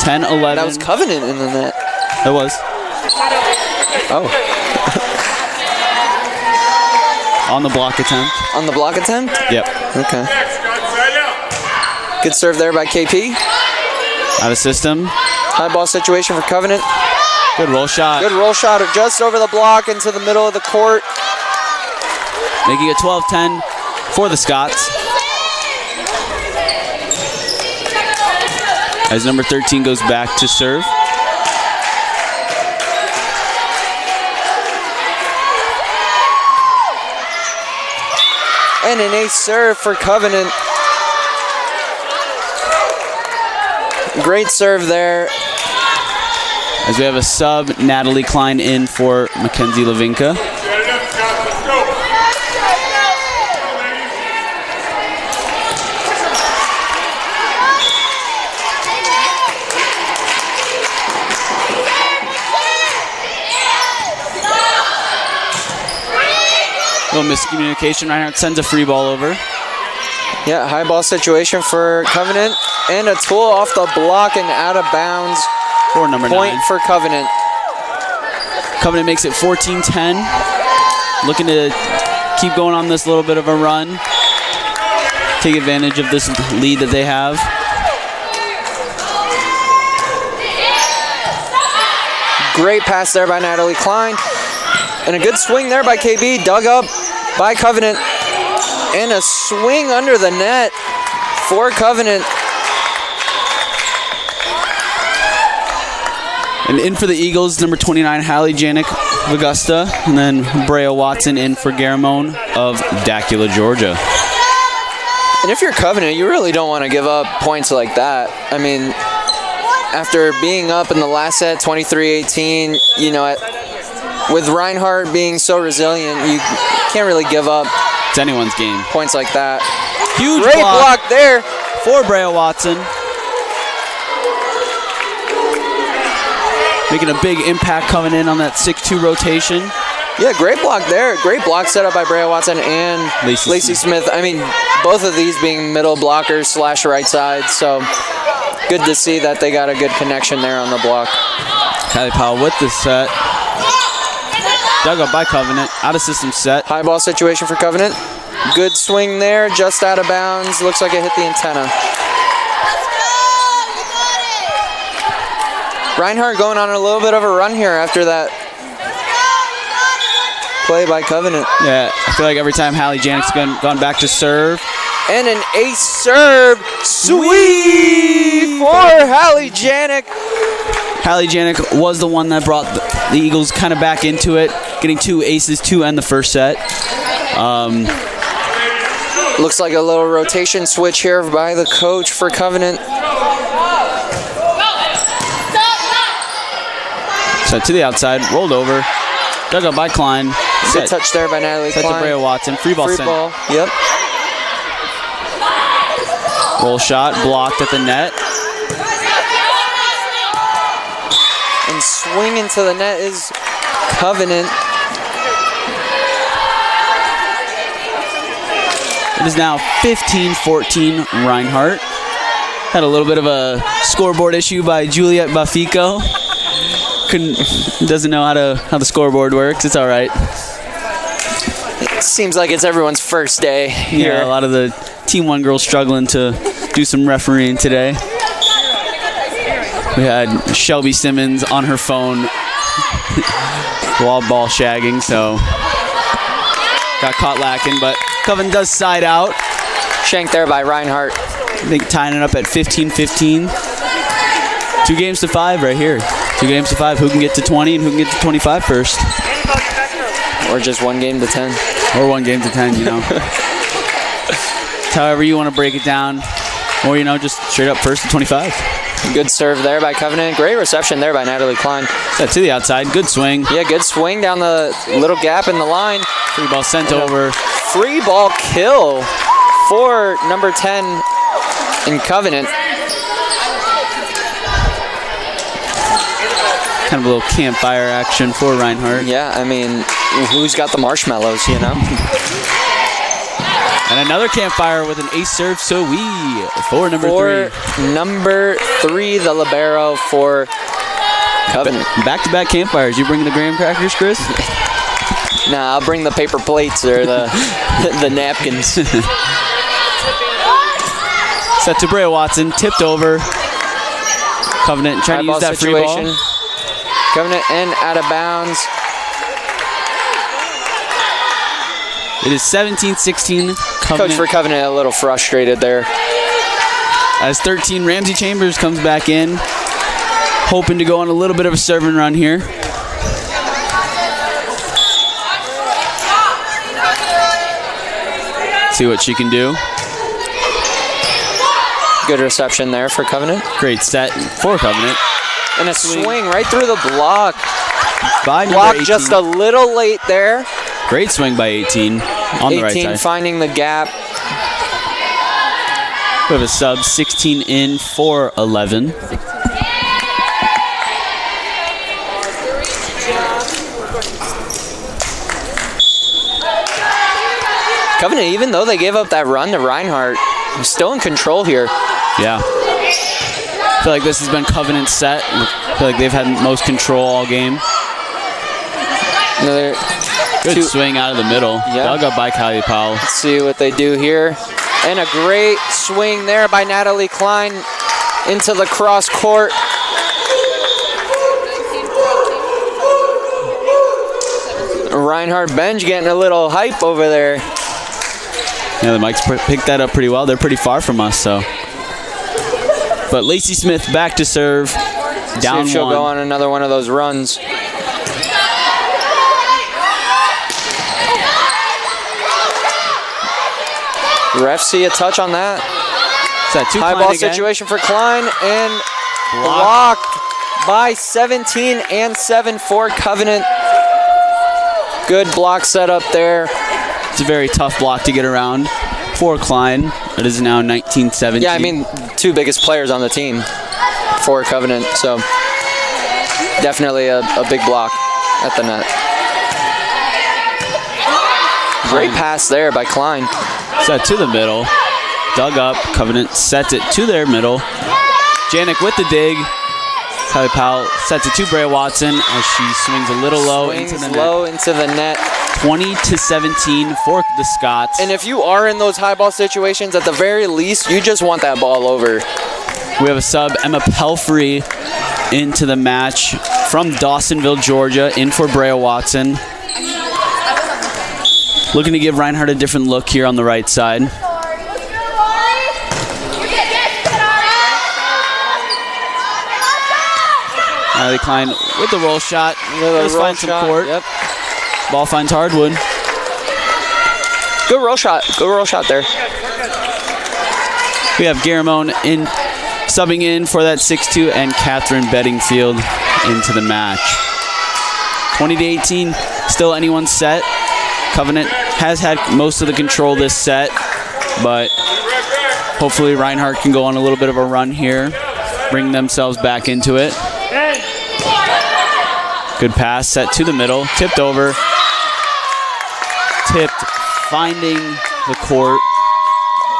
10-11. That was Covenant in the net. It was. Oh. On the block attempt. On the block attempt? Yep. Okay. Good serve there by KP. Out of system. High ball situation for Covenant. Good roll shot. Good roll shot just over the block into the middle of the court. Making it 12-10 for the Scots. As number 13 goes back to serve. And an ace serve for Covenant. Great serve there. As we have a sub, Natalie Klein in for Mackenzie Levinka. Little miscommunication. Reinhardt sends a free ball over. Yeah, high ball situation for Covenant. And a tool off the block and out of bounds. For number 9. Point for Covenant. Covenant makes it 14-10. Looking to keep going on this little bit of a run. Take advantage of this lead that they have. Great pass there by Natalie Klein. And a good swing there by KB. Dug up by Covenant. And a swing under the net for Covenant. And in for the Eagles, number 29, Hallie Janik of Augusta. And then Brea Watson in for Garamone of Dacula, Georgia. And if you're Covenant, you really don't want to give up points like that. I mean, after being up in the last set, 23-18, with Reinhardt being so resilient, you can't really give up It's anyone's game. Points like that. Huge Great block there. for Brea Watson. Making a big impact coming in on that 6-2 rotation. Yeah, great block there. Great block set up by Brea Watson and Lacey Smith. I mean, both of these being middle blockers / right side. So good to see that they got a good connection there on the block. Kylie Powell with the set. Dug up by Covenant. Out of system set. High ball situation for Covenant. Good swing there, just out of bounds. Looks like it hit the antenna. Reinhardt going on a little bit of a run here after that play by Covenant. Yeah, I feel like every time Hallie Janik's gone back to serve. And an ace serve. Sweep for Hallie Janik. Hallie Janik was the one that brought the Eagles kind of back into it, getting 2 aces to end the first set. Looks like a little rotation switch here by the coach for Covenant. Set to the outside, rolled over, dug up by Klein. Good touch there by Natalie Set Klein. to Brea Watson, free ball sent. Yep. Roll shot, blocked at the net. And swing into the net is Covenant. It is now 15-14 Reinhardt. Had a little bit of a scoreboard issue by Juliet Bafico. Doesn't know how the scoreboard works. It's all right. It seems like it's everyone's first day here. Yeah, a lot of the Team 1 girls struggling to do some refereeing today. We had Shelby Simmons on her phone wall ball shagging, so got caught lacking, but Coven does side out. Shanked there by Reinhardt. I think tying it up at 15-15. 2 games to 5 right here. 2 games to 5. Who can get to 20 and who can get to 25 first? Or just 1 game to 10. Or 1 game to 10, you know. However you want to break it down. Or, you know, just straight up first to 25. Good serve there by Covenant. Great reception there by Natalie Klein. Yeah, to the outside. Good swing. Yeah, good swing down the little gap in the line. Free ball sent over. Free ball kill for number 10 in Covenant. Kind of a little campfire action for Reinhardt. Yeah, I mean, who's got the marshmallows, you know? And another campfire with an ace serve, so for number 3. Number 3, the libero for Covenant. Back-to-back campfires. You bringing the graham crackers, Chris? Nah, I'll bring the paper plates or the the napkins. Set to Brea Watson, tipped over. Covenant trying to use that free ball. Covenant and out of bounds. It is 17-16. Coach for Covenant a little frustrated there. As 13, Ramsey Chambers comes back in, hoping to go on a little bit of a serving run here. See what she can do. Good reception there for Covenant. Great set for Covenant. And a swing right through the block. By block 18. Just a little late there. Great swing by 18 on the right side. 18 finding the gap. We have a sub, 16 in for 11. Covenant, even though they gave up that run to Reinhardt, still in control here. Yeah. I feel like this has been Covenant's set. I feel like they've had most control all game. Another good swing out of the middle. Yeah. Dug up by Kylie Powell. Let's see what they do here. And a great swing there by Natalie Klein into the cross court. Reinhardt bench getting a little hype over there. Yeah, the Mikes picked that up pretty well. They're pretty far from us, so. But Lacey Smith back to serve. Down see if she'll 1. go on another one of those runs. Ref see a touch on that. High ball situation for Klein and blocked by 17 and 7 for Covenant. Good block setup there It's a very tough block to get around for Klein. It is now 19-17. Yeah, I mean, two biggest players on the team for Covenant, so definitely a big block at the net. Great pass there by Klein. Set to the middle. Dug up. Covenant sets it to their middle. Janik with the dig. Kylie Powell sets it to Brea Watson as she swings a little low into the net. 20-17 for the Scots. And if you are in those high ball situations, at the very least, you just want that ball over. We have a sub, Emma Pelfrey, into the match from Dawsonville, Georgia, in for Brea Watson. Looking to give Reinhardt a different look here on the right side. Natalie Klein with the roll shot. Let's find some court. Yep. Ball finds hardwood. Good roll shot. Good roll shot there. We have Garamone subbing in for that 6-2 and Catherine Bedingfield into the match. 20-18, still anyone's set. Covenant has had most of the control this set, but hopefully Reinhardt can go on a little bit of a run here, bring themselves back into it. Good pass, set to the middle, tipped over. Tipped, finding the court.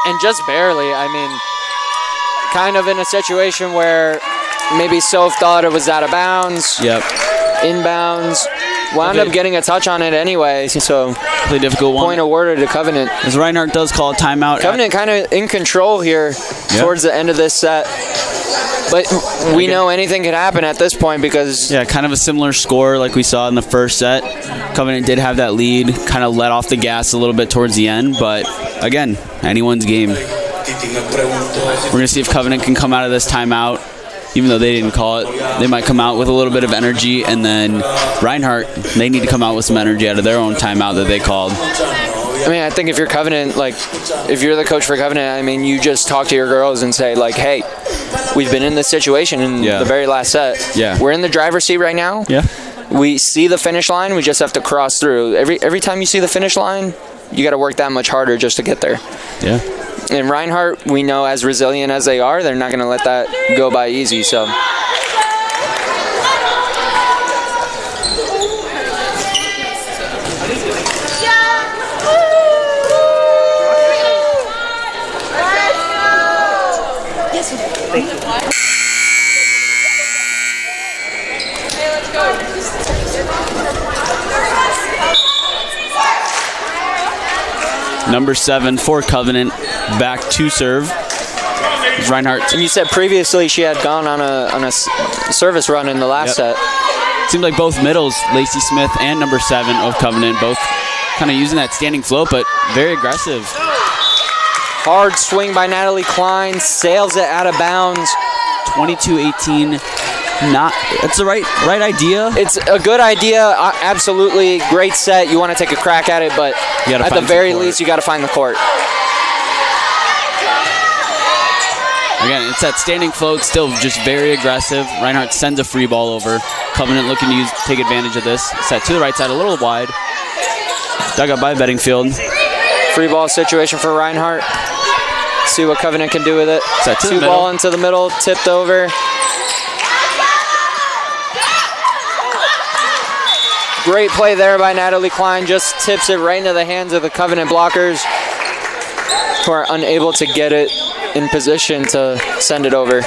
And just barely, I mean, kind of in a situation where maybe Soph thought it was out of bounds. Yep. Inbounds. Wound up getting a touch on it anyway, so pretty difficult one. Point awarded to Covenant. As Reinhardt does call a timeout. Covenant kind of in control here towards the end of this set. But we know anything could happen at this point because... Yeah, kind of a similar score like we saw in the first set. Covenant did have that lead, kind of let off the gas a little bit towards the end, but again, anyone's game. We're going to see if Covenant can come out of this timeout. Even though they didn't call it, they might come out with a little bit of energy, and then Reinhardt, they need to come out with some energy out of their own timeout that they called. I mean, I think if you're Covenant, like, if you're the coach for Covenant, I mean, you just talk to your girls and say, like, hey, we've been in this situation in the very last set. Yeah. We're in the driver's seat right now. Yeah. We see the finish line. We just have to cross through. Every time you see the finish line, you got to work that much harder just to get there. Yeah. And Reinhardt, we know as resilient as they are, they're not going to let that go by easy. So. Number 7 for Covenant, back to serve. Reinhardt. And you said previously she had gone on a service run in the last set. Seemed like both middles, Lacey Smith and number 7 of Covenant, both kind of using that standing float, but very aggressive. Hard swing by Natalie Klein, sails it out of bounds. 22-18. That's the right idea. It's a good idea, absolutely great set. You want to take a crack at it, but at the very least, you got to find the court. Again, it's that standing float, still just very aggressive. Reinhardt sends a free ball over. Covenant looking to take advantage of this. Set to the right side, a little wide. Dug up by Bedingfield. Free ball situation for Reinhardt. See what Covenant can do with it. Set to the middle. Ball into the middle, tipped over. Great play there by Natalie Klein. Just tips it right into the hands of the Covenant blockers, who are unable to get it in position to send it over.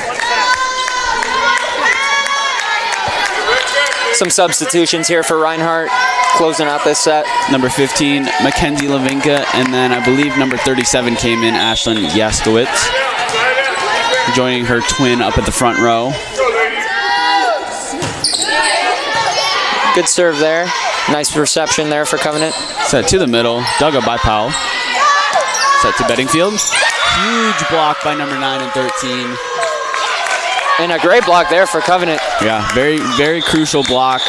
Some substitutions here for Reinhardt, closing out this set. Number 15, Mackenzie Lavinka, and then I believe number 37 came in, Ashlyn Yaskowitz, joining her twin up at the front row. Good serve there. Nice reception there for Covenant. Set to the middle, dug up by Powell. Set to Bedingfield. Huge block by number 9 and 13. And a great block there for Covenant. Yeah, very, very crucial block.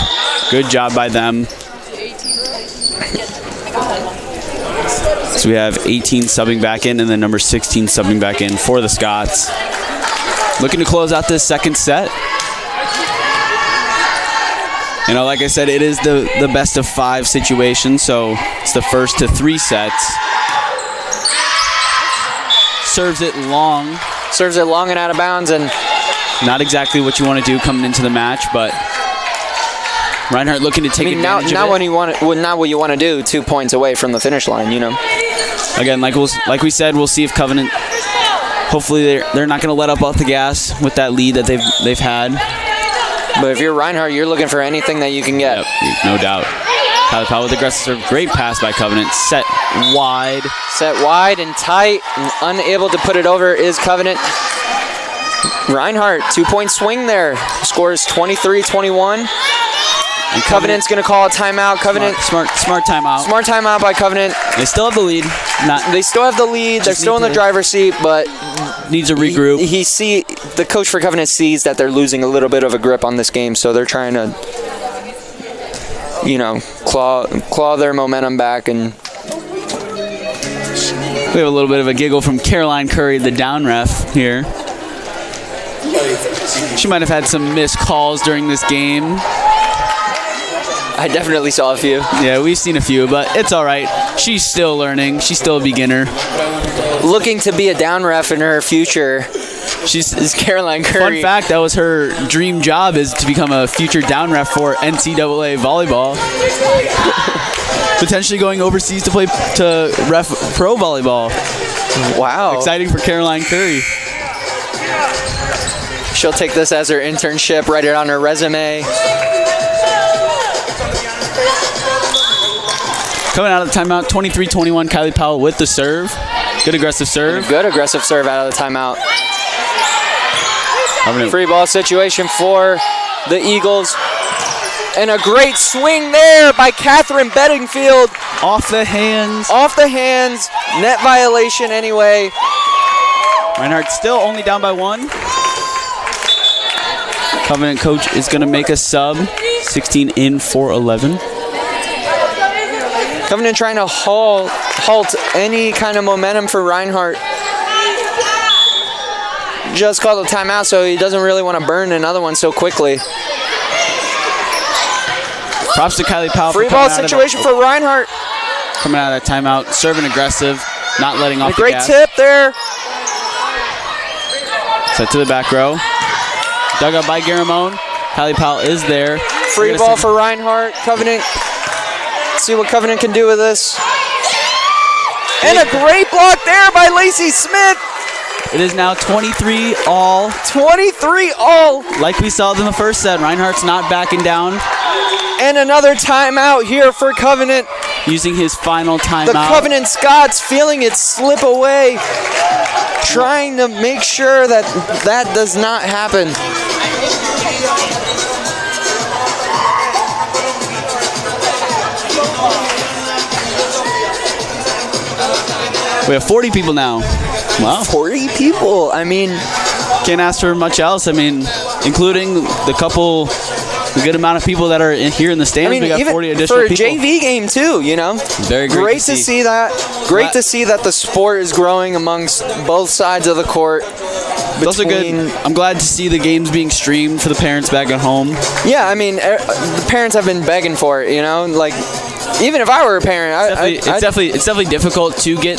Good job by them. So we have 18 subbing back in and then number 16 subbing back in for the Scots. Looking to close out this second set. You know, like I said, it is the best of 5 situation, so it's the first to 3 sets. Serves it long. Serves it long and out of bounds, and not exactly what you want to do coming into the match, but Reinhardt looking to take advantage of it. Not what you want to do, 2 points away from the finish line, you know. Again, like we said, we'll see if Covenant. Hopefully, they're not going to let up off the gas with that lead that they've had. But if you're Reinhardt, you're looking for anything that you can get. Yep, no doubt. Kylie Powell with aggressive serve. Great pass by Covenant. Set wide. Set wide and tight, and unable to put it over is Covenant. Reinhardt, 2-point swing there. Scores 23-21. And Covenant's going to call a timeout. Covenant smart timeout. Smart timeout by Covenant. They still have the lead. They still have the lead. They're still in the driver's seat, but needs a regroup. The coach for Covenant sees that they're losing a little bit of a grip on this game, so they're trying to, claw their momentum back. And we have a little bit of a giggle from Caroline Curry, the down ref here. She might have had some missed calls during this game. I definitely saw a few. Yeah, we've seen a few, but it's all right. She's still learning. She's still a beginner. Looking to be a down ref in her future. She's Caroline Curry. Fun fact, that was her dream job, is to become a future down ref for NCAA volleyball. Potentially going overseas to ref pro volleyball. Wow. Exciting for Caroline Curry. She'll take this as her internship, write it on her resume. Coming out of the timeout, 23-21, Kylie Powell with the serve. Good aggressive serve. Good aggressive serve out of the timeout. Free ball situation for the Eagles. And a great swing there by Catherine Bedingfield. Off the hands. Off the hands. Net violation anyway. Reinhardt still only down by 1. Covenant coach is going to make a sub. 16 in for 11. Covenant trying to halt any kind of momentum for Reinhardt. Just called a timeout, so he doesn't really want to burn another one so quickly. Props to Kylie Powell. Free ball situation for Reinhardt. Coming out of that timeout, serving aggressive, not letting off the gas. Great tip there. Set to the back row. Dug up by Garamone. Kylie Powell is there. Free ball for Reinhardt. Covenant. See what Covenant can do with this. And a great block there by Lacey Smith. It is now 23-all. 23-all. Like we saw in the first set, Reinhardt's not backing down. And another timeout here for Covenant. Using his final timeout. The Covenant Scots feeling it slip away. Trying to make sure that that does not happen. We have 40 people now. Wow. 40 people. I mean, can't ask for much else. I mean, including the good amount of people that are here in the stands. We got 40 additional people. For a JV game too, Very great to see that. Great to see that the sport is growing amongst both sides of the court. It's also good. I'm glad to see the games being streamed for the parents back at home. Yeah, I mean, the parents have been begging for it. Like, even if I were a parent, it's definitely difficult to get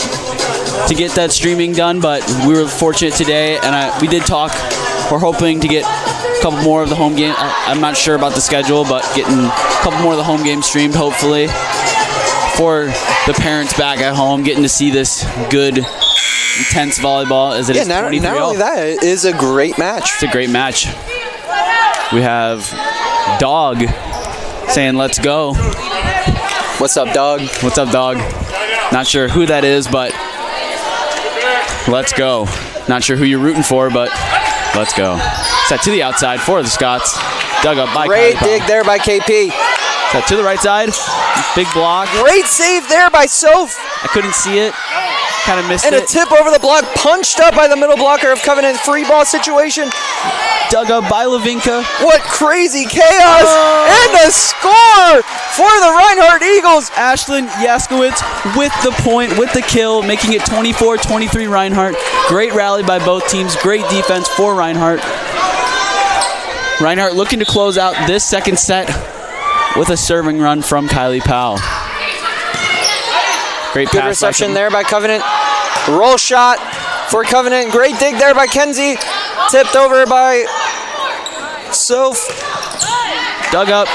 that streaming done. But we were fortunate today, and we did talk. We're hoping to get a couple more of the home game. I'm not sure about the schedule, but getting a couple more of the home games streamed, hopefully, for the parents back at home, getting to see this good, intense volleyball as it is 23-all. Not only that, it is a great match. It's a great match. We have Dog saying, "Let's go." What's up, Dog? What's up, Dog? Not sure who that is, but let's go. Not sure who you're rooting for, but let's go. Set to the outside for the Scots. Dug up by Great Kylie dig Powell. there by KP. Set to the right side. Big block. Great save there by Soph. I couldn't see it. Kind of missed it. And a tip over the block, punched up by the middle blocker of Covenant. Free ball situation. Dug up by Levinka. What crazy chaos. And a score for the Reinhardt Eagles. Ashlyn Yaskowitz with the point, with the kill, making it 24-23 Reinhardt. Great rally by both teams. Great defense for Reinhardt. Reinhardt looking to close out this second set with a serving run from Kylie Powell. Great Good pass reception there by Covenant. Roll shot for Covenant. Great dig there by Kenzie. Tipped over by Soph. Dug up.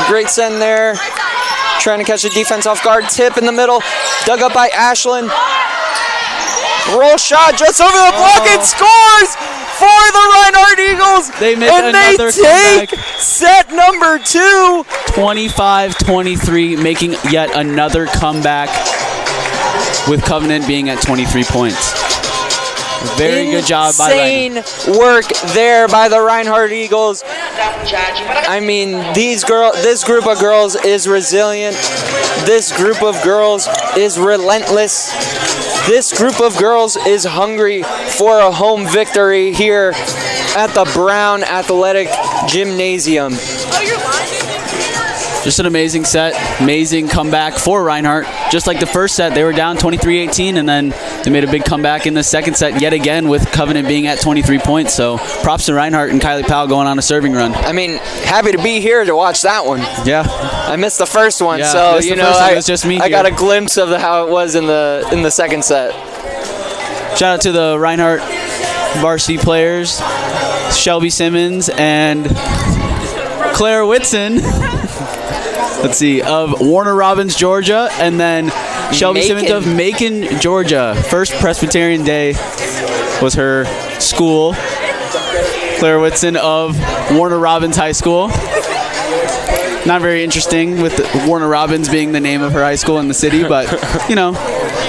Great send there. Trying to catch the defense off guard. Tip in the middle. Dug up by Ashlyn. Roll shot just over the block and scores for the Reinhardt Eagles. They make and another they take comeback. set number 2. 25-23, making yet another comeback with Covenant being at 23 points. Very good job by Reinhardt. Insane work there by the Reinhardt Eagles. I mean, this group of girls is resilient. This group of girls is relentless. This group of girls is hungry for a home victory here at the Brown Athletic Gymnasium. Just an amazing set, amazing comeback for Reinhardt. Just like the first set, they were down 23-18, and then they made a big comeback in the second set yet again with Covenant being at 23 points. So props to Reinhardt and Kylie Powell going on a serving run. I mean, happy to be here to watch that one. Yeah. I missed the first one, Yeah, so missed you the know, first one. It was just me I got a here. glimpse of how it was in the second set. Shout out to the Reinhardt varsity players, Shelby Simmons and Claire Whitson. Let's see, of Warner Robins, Georgia, and then Shelby Simmons of Macon, Georgia. First Presbyterian Day was her school. Claire Whitson of Warner Robins High School. Not very interesting with Warner Robins being the name of her high school in the city, but, you know,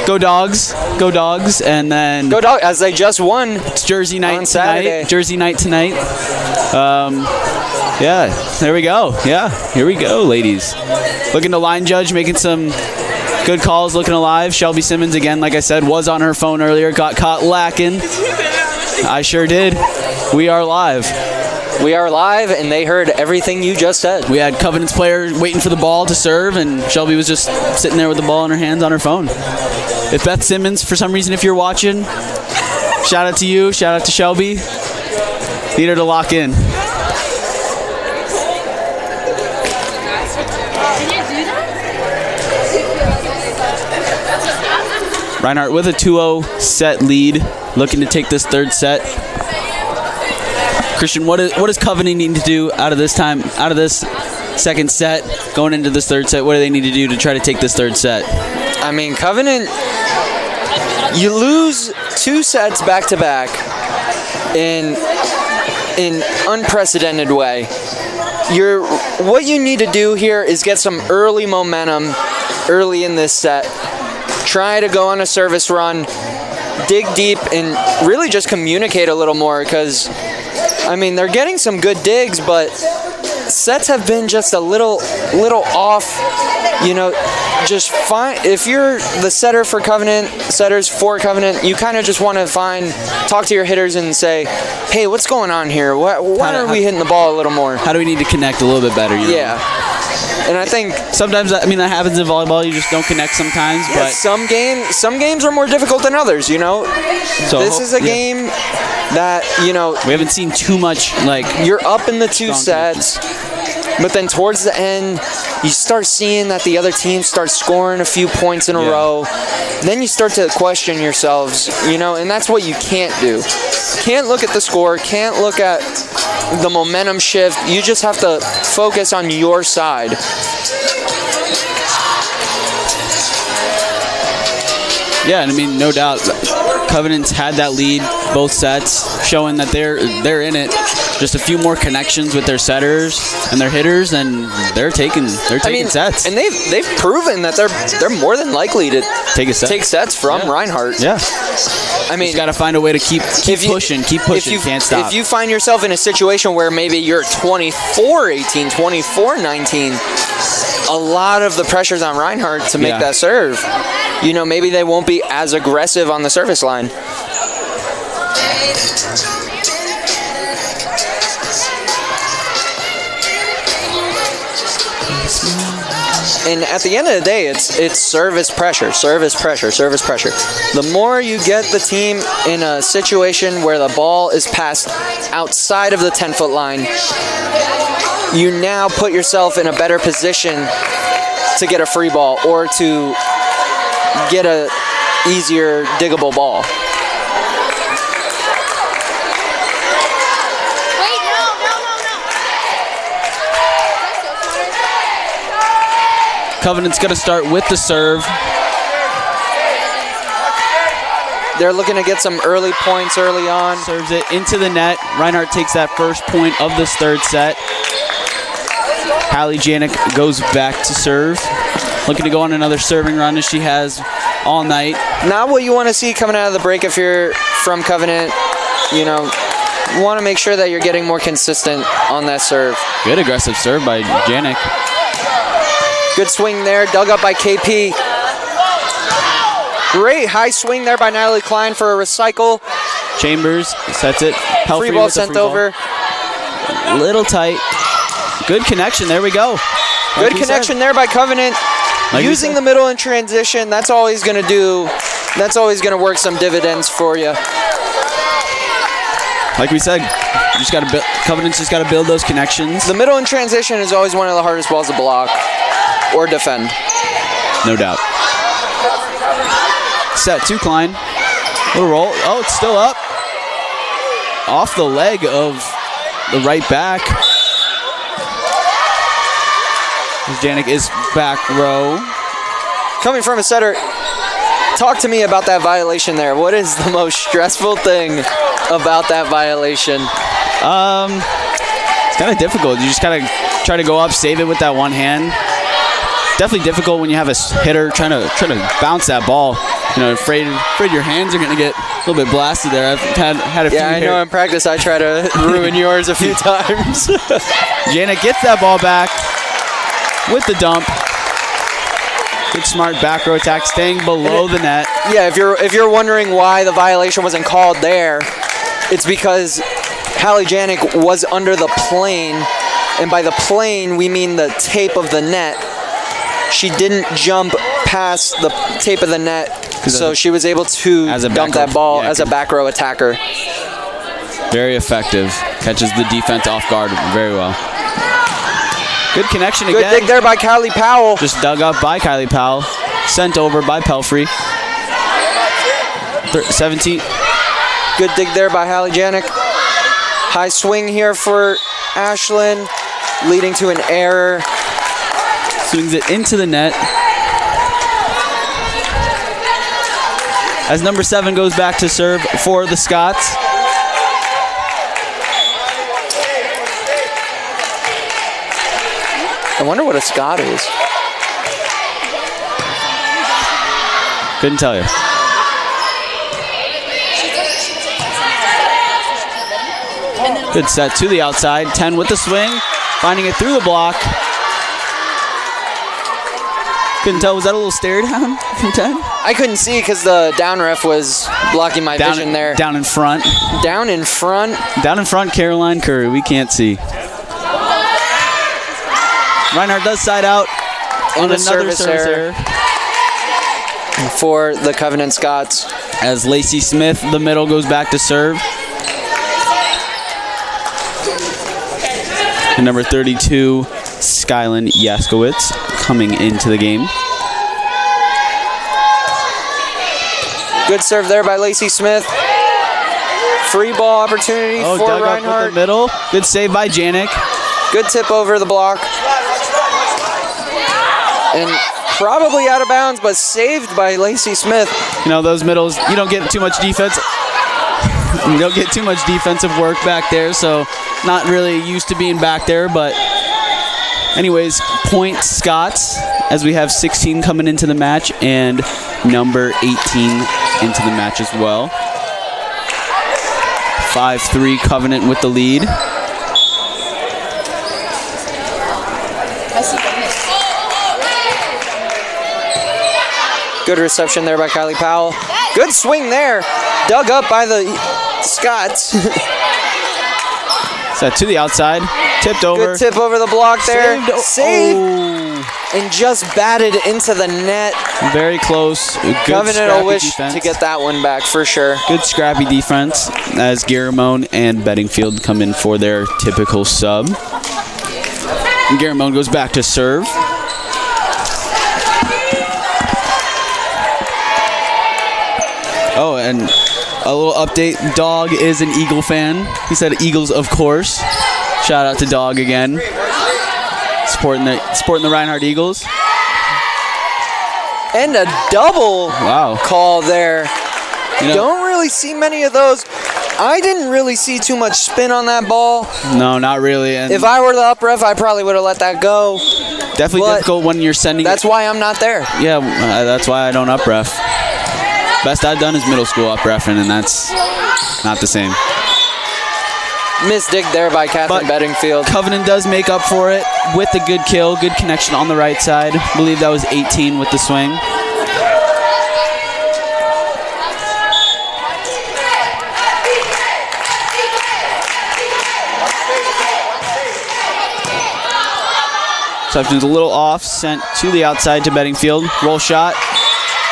go Dogs, and then... Go Dogs, as they just won. It's Jersey night on Saturday. tonight. Jersey night tonight. Yeah, there we go. Yeah, here we go, ladies. Looking to line judge, making some good calls, looking alive. Shelby Simmons, again, like I said, was on her phone earlier, got caught lacking. I sure did. We are live. We are live, and they heard everything you just said. We had Covenant's player waiting for the ball to serve, and Shelby was just sitting there with the ball in her hands on her phone. If Beth Simmons, for some reason, if you're watching, shout out to you, shout out to Shelby. Need her to lock in. Reinhardt with a 2-0 set lead, looking to take this third set. Christian, what does Covenant need to do out of this second set, going into this third set? What do they need to do to try to take this third set? I mean, Covenant, you lose 2 sets back to back in unprecedented way. What you need to do here is get some early momentum early in this set. Try to go on a service run, dig deep, and really just communicate a little more, because, I mean, they're getting some good digs, but sets have been just a little off. You know, just find, if you're the setters for Covenant, you kind of just want to talk to your hitters and say, hey, what's going on here? Why are we hitting the ball a little more? How do we need to connect a little bit better? You know? Yeah. And I think sometimes, I mean, that happens in volleyball. You just don't connect sometimes. Yeah, but some games are more difficult than others, you know. So this is a game that, you know, we haven't seen too much, like, you're up in the 2 sets, but then towards the end, you start seeing that the other team starts scoring a few points in a row. Then you start to question yourselves, you know, and that's what you can't do. Can't look at the score, can't look at the momentum shift. You just have to focus on your side. Yeah, and I mean, no doubt, Covenant's had that lead both sets, showing that they're in it. Just a few more connections with their setters and their hitters, and they're taking sets. And they've proven that they're more than likely to take sets from Reinhardt. Yeah. I mean, you got to find a way to keep pushing, can't stop. If you find yourself in a situation where maybe you're 24-18, 24-19, a lot of the pressure's on Reinhardt to make that serve. You know, maybe they won't be as aggressive on the service line. And at the end of the day, it's service pressure. The more you get the team in a situation where the ball is passed outside of the 10-foot line, you now put yourself in a better position to get a free ball or to get a easier diggable ball. Covenant's going to start with the serve. They're looking to get some early points early on. Serves it into the net. Reinhardt takes that first point of this third set. Hallie Janik goes back to serve. Looking to go on another serving run as she has all night. Not what you want to see coming out of the break if you're from Covenant. You know, you want to make sure that you're getting more consistent on that serve. Good aggressive serve by Janik. Good swing there, dug up by KP. Great high swing there by Natalie Klein for a recycle. Chambers sets it. Free ball sent over. Little tight. Good connection. There we go. Good connection there by Covenant. Using the middle in transition, that's always going to do. That's always going to work some dividends for you. Like we said, you just got to build. Covenant's just got to build those connections. The middle in transition is always one of the hardest balls to block or defend. No doubt. Set 2 Klein. Little roll. Oh, it's still up. Off the leg of the right back. Janik is back row. Coming from a setter, talk to me about that violation there. What is the most stressful thing about that violation? It's kind of difficult. You just gotta try to go up, save it with that one hand. Definitely difficult when you have a hitter trying to bounce that ball. You know, afraid your hands are gonna get a little bit blasted there. I've had a few. Yeah, I know in practice I try to ruin yours a few times. Janik gets that ball back with the dump. Good smart back row attack, staying below the net. Yeah, if you're wondering why the violation wasn't called there, it's because Hallie Janik was under the plane, and by the plane we mean the tape of the net. She didn't jump past the tape of the net, so she was able to dump that ball as a back row attacker. Very effective. Catches the defense off guard very well. Good connection again. Good dig there by Kylie Powell. Just dug up by Kylie Powell. Sent over by Pelfrey. 17. Good dig there by Hallie Janik. High swing here for Ashlyn, leading to an error. Swings it into the net. As number 7 goes back to serve for the Scots. I wonder what a Scot is. Couldn't tell you. Good set to the outside. 10 with the swing. Finding it through the block. Couldn't tell. Was that a little stare down from 10? I couldn't see because the down ref was blocking my vision there. Down in front. Down in front? Down in front, Caroline Curry. We can't see. Reinhardt does side out on another service error for the Covenant Scots. As Lacey Smith, the middle, goes back to serve. And number 32, Skyland Yaskowitz, coming into the game. Good serve there by Lacey Smith. Free ball opportunity for dug Reinhardt. Up with the middle. Good save by Janik. Good tip over the block. And probably out of bounds, but saved by Lacey Smith. You know, those middles, you don't get too much defense. You don't get too much defensive work back there, so not really used to being back there. But anyways, point Scots, as we have 16 coming into the match and number 18 into the match as well. 5-3 Covenant with the lead. Good reception there by Kylie Powell. Good swing there. Dug up by the Scots. Set to the outside. Tipped over. Good tip over the block there. Saved. Oh. And just batted into the net. Very close. Good Covenant will wish defense to get that one back for sure. Good scrappy defense as Garamone and Bedingfield come in for their typical sub. And Garamone goes back to serve. Oh, and a little update. Dog is an Eagle fan. He said Eagles, of course. Shout out to Dog again. Supporting the Reinhardt Eagles. And a double Wow. call there. You know, Don't really see many of those. I didn't really see too much spin on that ball. no, not really. And If I were the up ref, I probably would have let that go. definitely but difficult when you're sending That's why I'm not there. Yeah, that's why I don't up ref. Best I've done is middle school up refing, and that's not the same. Missed dig there by Catherine But Bedingfield. Covenant does make up for it with the good kill, good connection on the right side. I believe that was 18 with the swing. Sefton's a little off, sent to the outside to Bedingfield. Roll shot,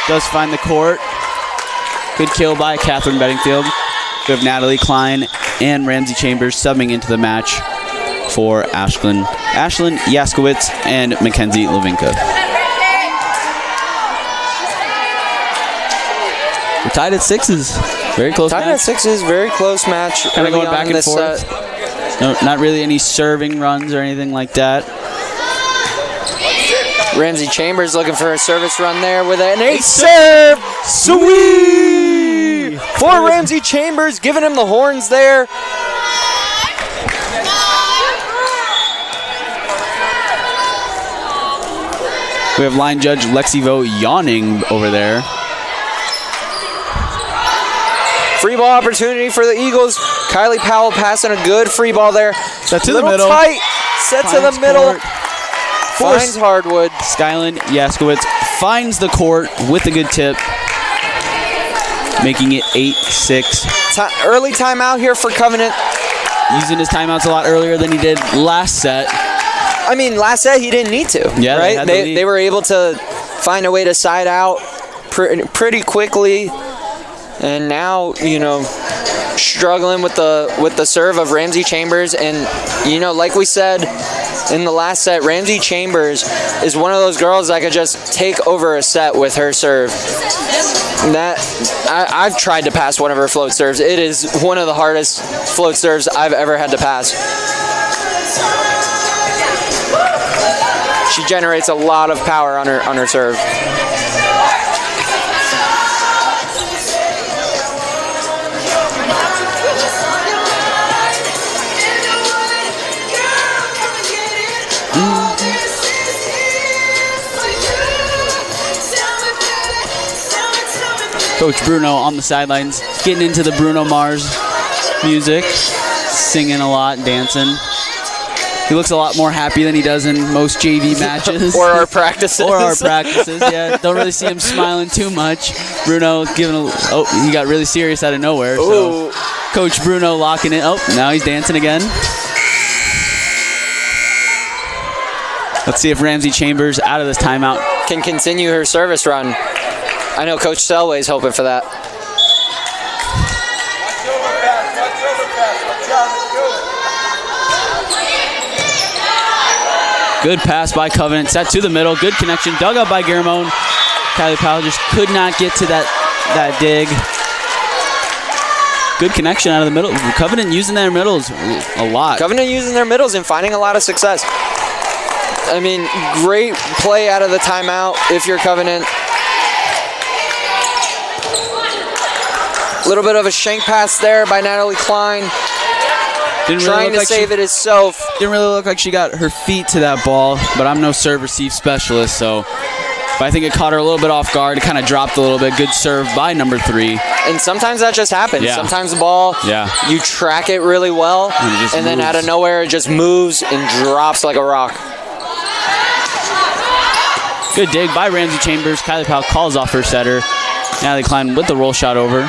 does find the court. Good kill by Catherine Bedingfield. We have Natalie Klein and Ramsey Chambers subbing into the match for Ashlyn Yaskowitz and Mackenzie Levinka. We're tied at sixes. Very close Tied match. at sixes, very close match. Kind of early going on back in and this forth. set. No, not really any serving runs or anything like that. Ramsey Chambers looking for a service run there with an ace serve. Sweet for Ramsey Chambers, giving him the horns there. We have line judge Lexi Vo yawning over there. Free ball opportunity for the Eagles. Kylie Powell passing a good free ball there. Set to the Little middle. tight. Set to the Finds middle. court. Finds Hardwood. Skyland Yaskowitz finds the court with a good tip, making it 8-6. Early timeout here for Covenant. Using his timeouts a lot earlier than he did last set. I mean, last set he didn't need to. Yeah, they right? had the lead. They were able to find a way to side out pretty quickly, and now struggling with the serve of Ramsey Chambers, and like we said in the last set, Ramsey Chambers is one of those girls that could just take over a set with her serve. I've tried to pass one of her float serves. It is one of the hardest float serves I've ever had to pass. She generates a lot of power on her serve. Coach Bruno on the sidelines, getting into the Bruno Mars music, singing a lot, dancing. He looks a lot more happy than he does in most JV matches. Or our practices. Yeah. Don't really see him smiling too much. Bruno giving he got really serious out of nowhere. So Coach Bruno locking it. Oh, now he's dancing again. Let's see if Ramsey Chambers out of this timeout can continue her service run. I know Coach Selway's hoping for that. Good pass by Covenant, set to the middle, good connection, dug up by Garamone. Kylie Powell just could not get to that dig. Good connection out of the middle. Covenant using their middles a lot. Covenant using their middles and finding a lot of success. I mean, great play out of the timeout if you're Covenant. A little bit of a shank pass there by Natalie Klein. Trying to save it herself. Didn't really look like she got her feet to that ball, but I'm no serve receive specialist, but I think it caught her a little bit off guard. It kind of dropped a little bit. Good serve by number 3. And sometimes that just happens. Yeah. Sometimes the ball, you track it really well, and then out of nowhere it just moves and drops like a rock. Good dig by Ramsey Chambers. Kylie Powell calls off her setter. Natalie Klein with the roll shot over.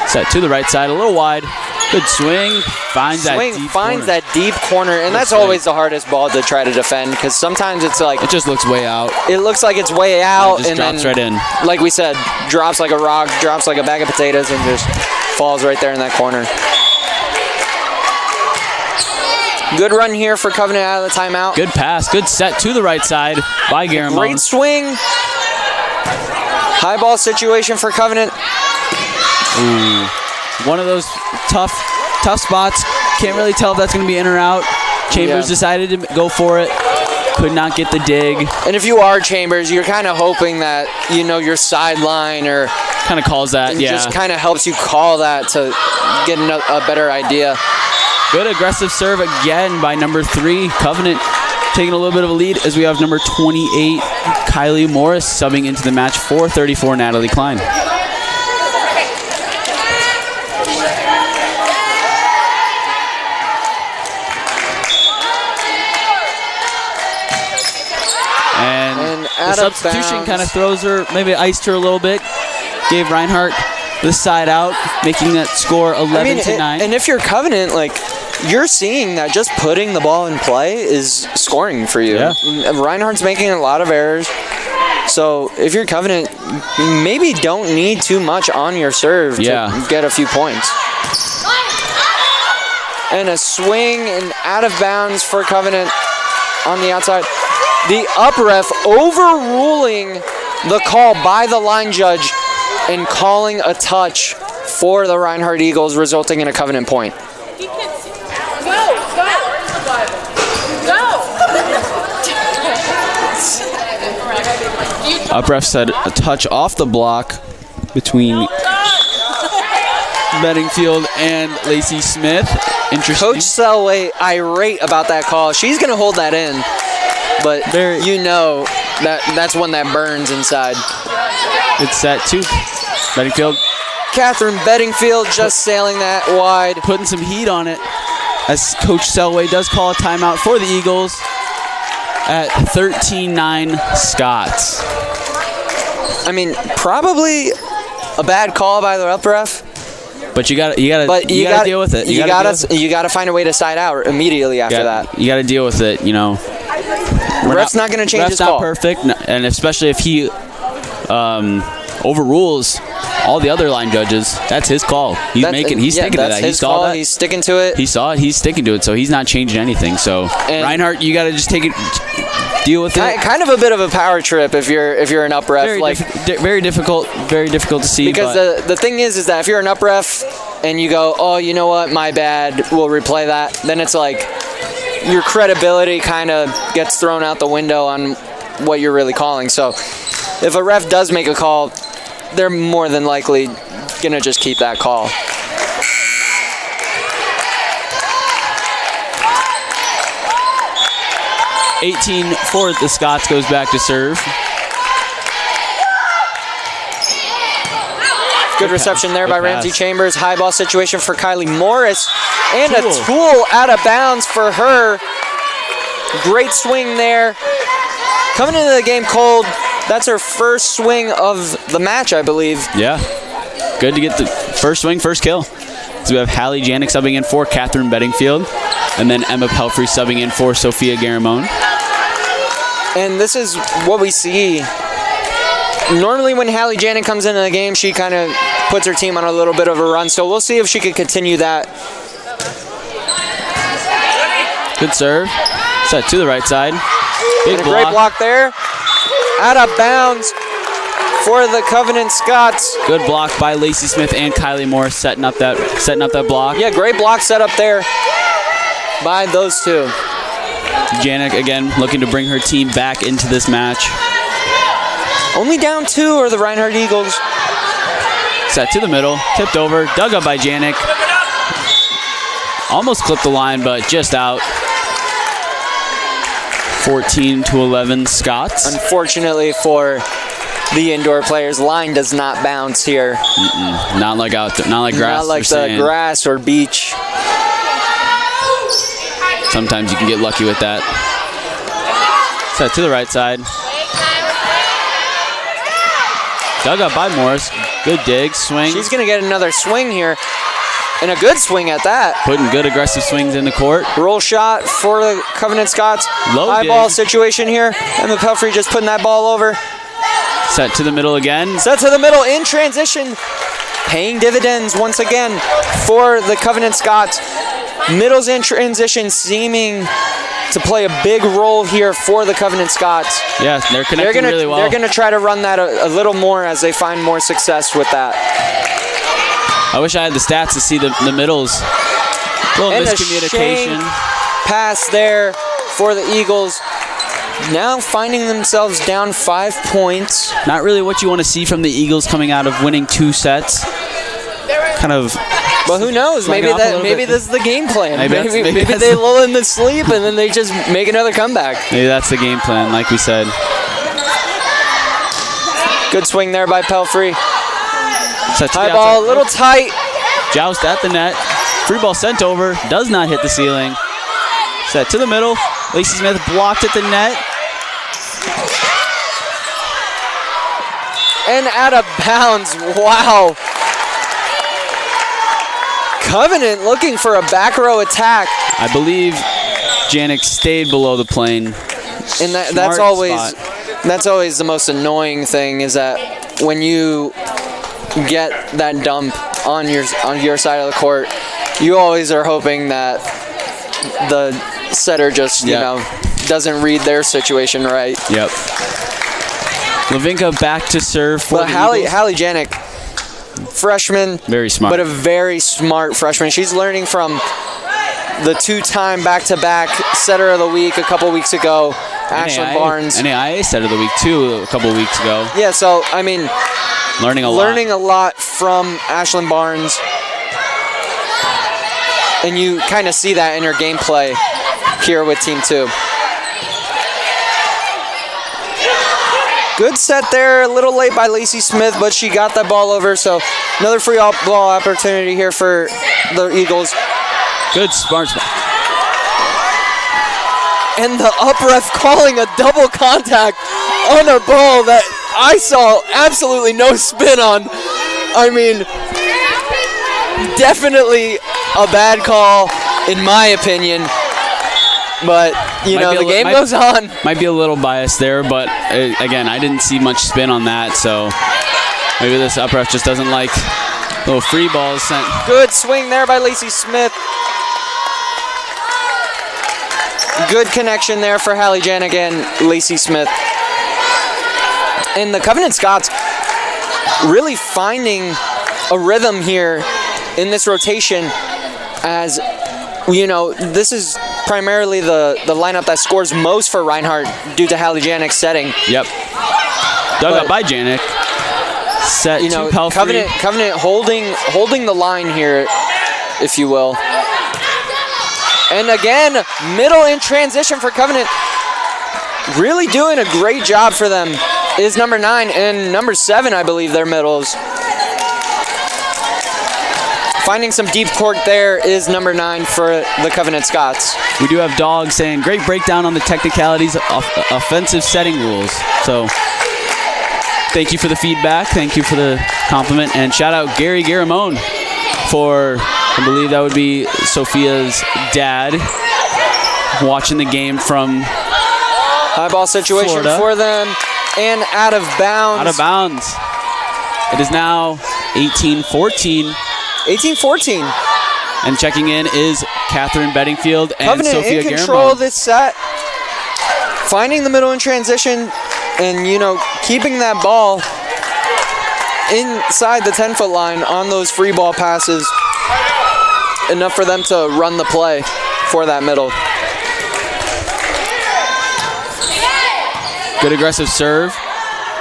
Set to the right side, a little wide. Good swing. Finds that deep corner, and that's always the hardest ball to try to defend, because sometimes it's like it just looks way out. It looks like it's way out, and drops then, right in. Like we said, drops like a rock, drops like a bag of potatoes, and just falls right there in that corner. Good run here for Covenant out of the timeout. Good pass. Good set to the right side by Garamone. Great swing. High ball situation for Covenant. Ooh. One of those tough spots. Can't really tell if that's going to be in or out. Chambers decided to go for it. Could not get the dig. And if you are Chambers, you're kind of hoping that, your sideline or kind of calls that, just kind of helps you call that to get a better idea. Good aggressive serve again by number 3, Covenant, taking a little bit of a lead as we have number 28, Kylie Morris, subbing into the match for 34, Natalie Klein. And the substitution kind of throws her, maybe iced her a little bit, gave Reinhardt the side out, making that score 11-9. And if you're Covenant, you're seeing that just putting the ball in play is scoring for you. Yeah. Reinhardt's making a lot of errors. So if you're Covenant, you maybe don't need too much on your serve to get a few points. And a swing and out of bounds for Covenant on the outside. The up ref overruling the call by the line judge and calling a touch for the Reinhardt Eagles, resulting in a Covenant point. Up ref said a touch off the block between Bedingfield and Lacey Smith. Interesting. Coach Selway irate about that call. She's going to hold that in, but that's one that burns inside. It's set to Bedingfield. Catherine Bedingfield just sailing that wide. Putting some heat on it as Coach Selway does call a timeout for the Eagles at 13-9 Scots. I mean, probably a bad call by the up ref. But you gotta deal with it. You gotta find a way to side out immediately after that. You gotta deal with it. Ref's not gonna change his call. Ref's not perfect, and especially if he overrules all the other line judges, that's his call. He's sticking to that. His call. He's sticking to it. He saw it. He's sticking to it. So he's not changing anything. So Reinhardt, you gotta just take it. Deal with it. Kind of a bit of a power trip if you're an up ref. Very difficult to see. Because the thing is that if you're an up ref and you go, oh, you know what, my bad, we'll replay that, then it's like your credibility kind of gets thrown out the window on what you're really calling. So if a ref does make a call, they're more than likely gonna just keep that call. For the Scots goes back to serve. Good reception there by Ramsey Chambers. High ball situation for Kylie Morris. And a tool out of bounds for her. Great swing there. Coming into the game cold. That's her first swing of the match, I believe. Yeah. Good to get the first swing, first kill. So we have Hallie Janik subbing in for Catherine Bedingfield. And then Emma Pelfrey subbing in for Sophia Garamone. And this is what we see. Normally when Hallie Janik comes into the game, she kind of puts her team on a little bit of a run. So we'll see if she can continue that. Good serve. Set to the right side. Big block. Great block there. Out of bounds for the Covenant Scots. Good block by Lacey Smith and Kylie Morris setting up that block. Yeah, great block set up there by those two. Janik again looking to bring her team back into this match. Only down 2 are the Reinhardt Eagles. Set to the middle, tipped over, dug up by Janik. Almost clipped the line, but just out. 14-11 Scots. Unfortunately for the indoor players, line does not bounce here. Not like out there, not like grass. Not like the grass or beach. Sometimes you can get lucky with that. Set to the right side. Dug up by Morris. Good dig, swing. She's going to get another swing here. And a good swing at that. Putting good aggressive swings in the court. Roll shot for the Covenant Scots. Low high dig. Ball situation here. Emma Pelfrey just putting that ball over. Set to the middle again. Set to the middle in transition. Paying dividends once again for the Covenant Scots. Middles in transition seeming to play a big role here for the Covenant Scots. Yeah, they're connecting really well. They're going to try to run that a little more as they find more success with that. I wish I had the stats to see the middles. A little And miscommunication. A pass there for the Eagles. Now finding themselves down 5 points. Not really what you want to see from the Eagles coming out of winning 2 sets. Kind of. But who knows? Maybe this is the game plan. Maybe that's they lull in the sleep and then they just make another comeback. Maybe that's the game plan, like we said. Good swing there by Pelfrey. High ball, a little tight. Joust at the net. Free ball sent over. Does not hit the ceiling. Set to the middle. Lacey Smith blocked at the net. And out of bounds. Wow. Covenant looking for a back row attack. I believe Janik stayed below the plane. And that's always the most annoying thing, is that when you get that dump on your side of the court, you always are hoping that the setter just doesn't read their situation right. Yep. Lavinka back to serve for the Eagles. Hallie Janik, freshman, very smart, but a very smart freshman. She's learning from the 2-time back-to-back setter of the week a couple weeks ago, Ashlyn Barnes. NAIA setter of the week too a couple weeks ago. Yeah, so I mean, learning a lot from Ashlyn Barnes, and you kind of see that in her gameplay here with Team 2. Good set there, a little late by Lacey Smith, but she got that ball over, so another free ball opportunity here for the Eagles. Good smart spot. And the up ref calling a double contact on a ball that I saw absolutely no spin on. I mean, definitely a bad call, in my opinion. But, the game goes on. Might be a little biased there, but again, I didn't see much spin on that, so maybe this up ref just doesn't like little free balls sent. Good swing there by Lacey Smith. Good connection there for Hallie Janik and Lacey Smith. And the Covenant Scots really finding a rhythm here in this rotation, as this is primarily the lineup that scores most for Reinhardt due to Hallie Janik's setting. Yep. Dug up by Janik. Set to Pelfrey. Covenant holding the line here, if you will. And again, middle in transition for Covenant. Really doing a great job for them is number 9 and number 7, I believe, their middles. Finding some deep court there is number 9 for the Covenant Scots. We do have Dog saying, great breakdown on the technicalities of offensive setting rules. So thank you for the feedback. Thank you for the compliment. And shout out Gary Garamone for, I believe that would be Sophia's dad, watching the game from high ball situation Florida. For them, and out of bounds. Out of bounds. It is now 18-14. 18-14. And checking in is Catherine Bedingfield and Covenant Sophia in control Garamone. of this set. Finding the middle in transition and, keeping that ball inside the 10-foot line on those free ball passes. Enough for them to run the play for that middle. Good aggressive serve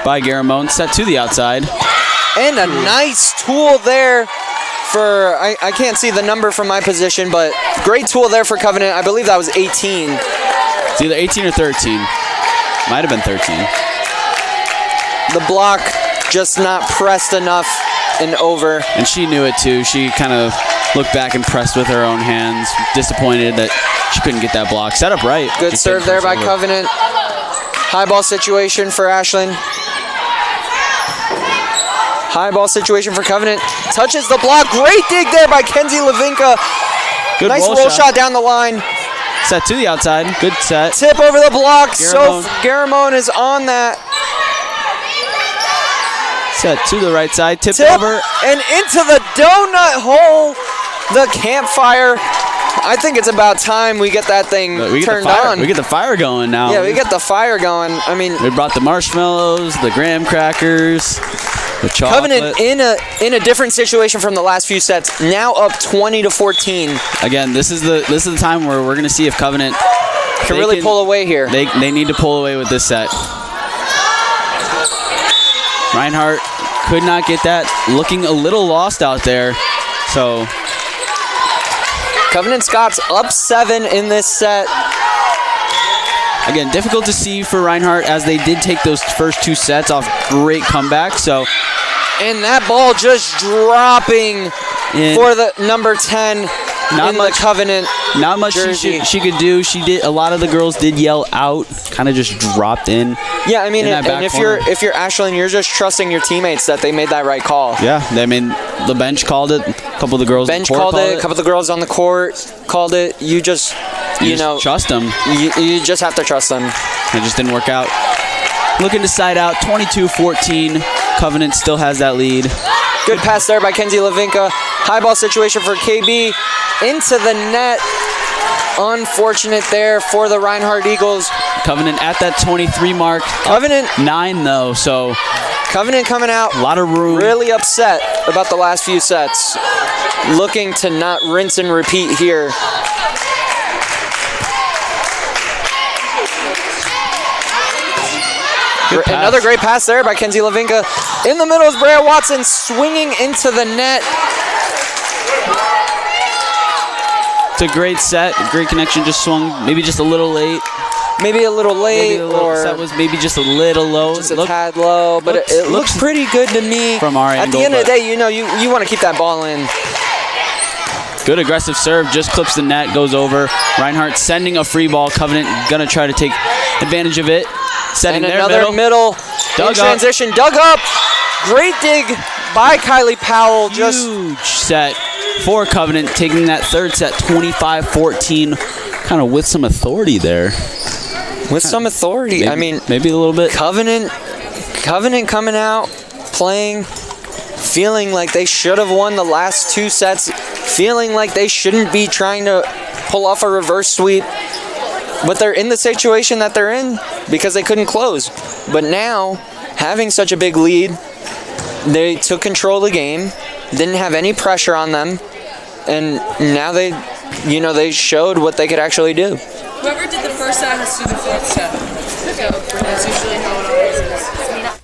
by Garamone. Set to the outside. And a nice tool there for, I can't see the number from my position, but great tool there for Covenant. I believe that was 18. It's either 18 or 13. Might have been 13. The block just not pressed enough and over. And she knew it too. She kind of looked back and pressed with her own hands, disappointed that she couldn't get that block. Set up right. Good Just serve there by Covenant. High ball situation for Ashlyn. High ball situation for Covenant. Touches the block. Great dig there by Kenzie Lavinka. Good nice roll shot down the line. Set to the outside. Good set. Tip over the block. Garamone. So Garamone is on that. Set to the right side. Tip over. And into the donut hole. The campfire I think it's about time we get that thing turned on. We get the fire going now. Yeah, we get the fire going. I mean, we brought the marshmallows, the graham crackers, the chocolate. Covenant in a different situation from the last few sets. Now up 20-14. Again, this is the time where we're gonna see if Covenant can really pull away here. They need to pull away with this set. Reinhardt could not get that. Looking a little lost out there. So Covenant Scots up 7 in this set. Again, difficult to see for Reinhardt as they did take those first 2 sets off great comebacks. So, and that ball just dropping for the number 10 in the Covenant. Not much she could do. She did. A lot of the girls did yell out, kind of just dropped in. Yeah, I mean, and if you're Ashlyn, you're just trusting your teammates that they made that right call. Yeah, I mean, the bench called it. A couple of the girls. Bench called it. A couple of the girls on the court called it. You just trust them. You just have to trust them. It just didn't work out. Looking to side out, 22-14. Covenant still has that lead. Good pass there by Kenzie Levinka. High ball situation for KB. Into the net. Unfortunate there for the Reinhardt Eagles. Covenant at that 23 mark. Covenant 9 though, so Covenant coming out a lot of room. Really upset about the last few sets. Looking to not rinse and repeat here. Another great pass there by Kenzie Levinka. In the middle is Brea Watson swinging into the net. It's a great set, great connection. Just swung maybe just a little late. Maybe a little late, or set was maybe just a little low. Just a tad low, but it looks pretty good to me. From our angle. At the end of the day, you want to keep that ball in. Good aggressive serve, just clips the net, goes over. Reinhardt sending a free ball. Covenant gonna try to take advantage of it. Setting and their another middle in transition. Dug up. Great dig by Kylie Powell. Huge set for Covenant, taking that third set 25-14, kind of with some authority there. With some authority. Maybe, I mean, maybe a little bit. Covenant coming out, playing, feeling like they should have won the last 2 sets, feeling like they shouldn't be trying to pull off a reverse sweep. But they're in the situation that they're in because they couldn't close. But now, having such a big lead, they took control of the game, didn't have any pressure on them, and now they showed what they could actually do. Whoever did the first set has to do the fourth set. That's usually how it always is.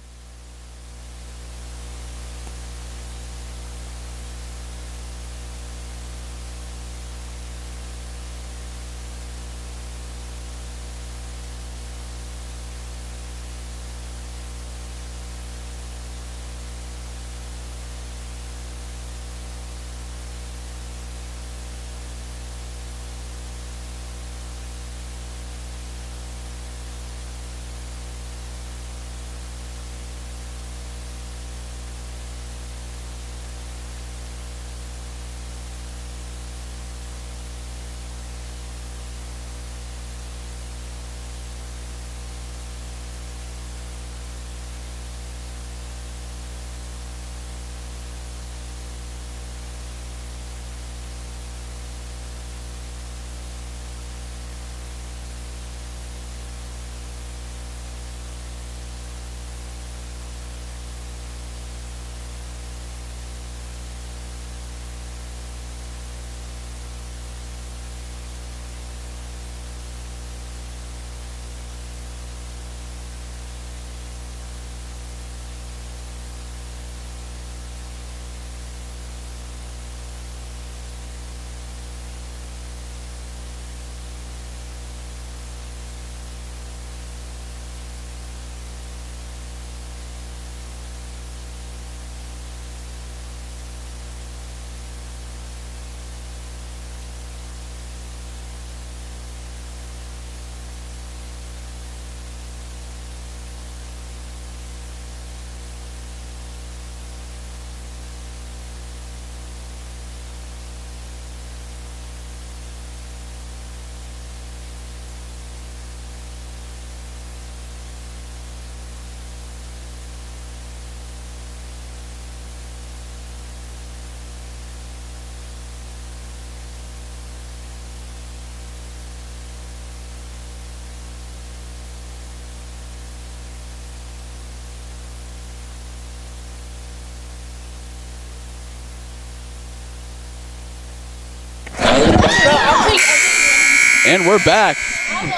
And we're back.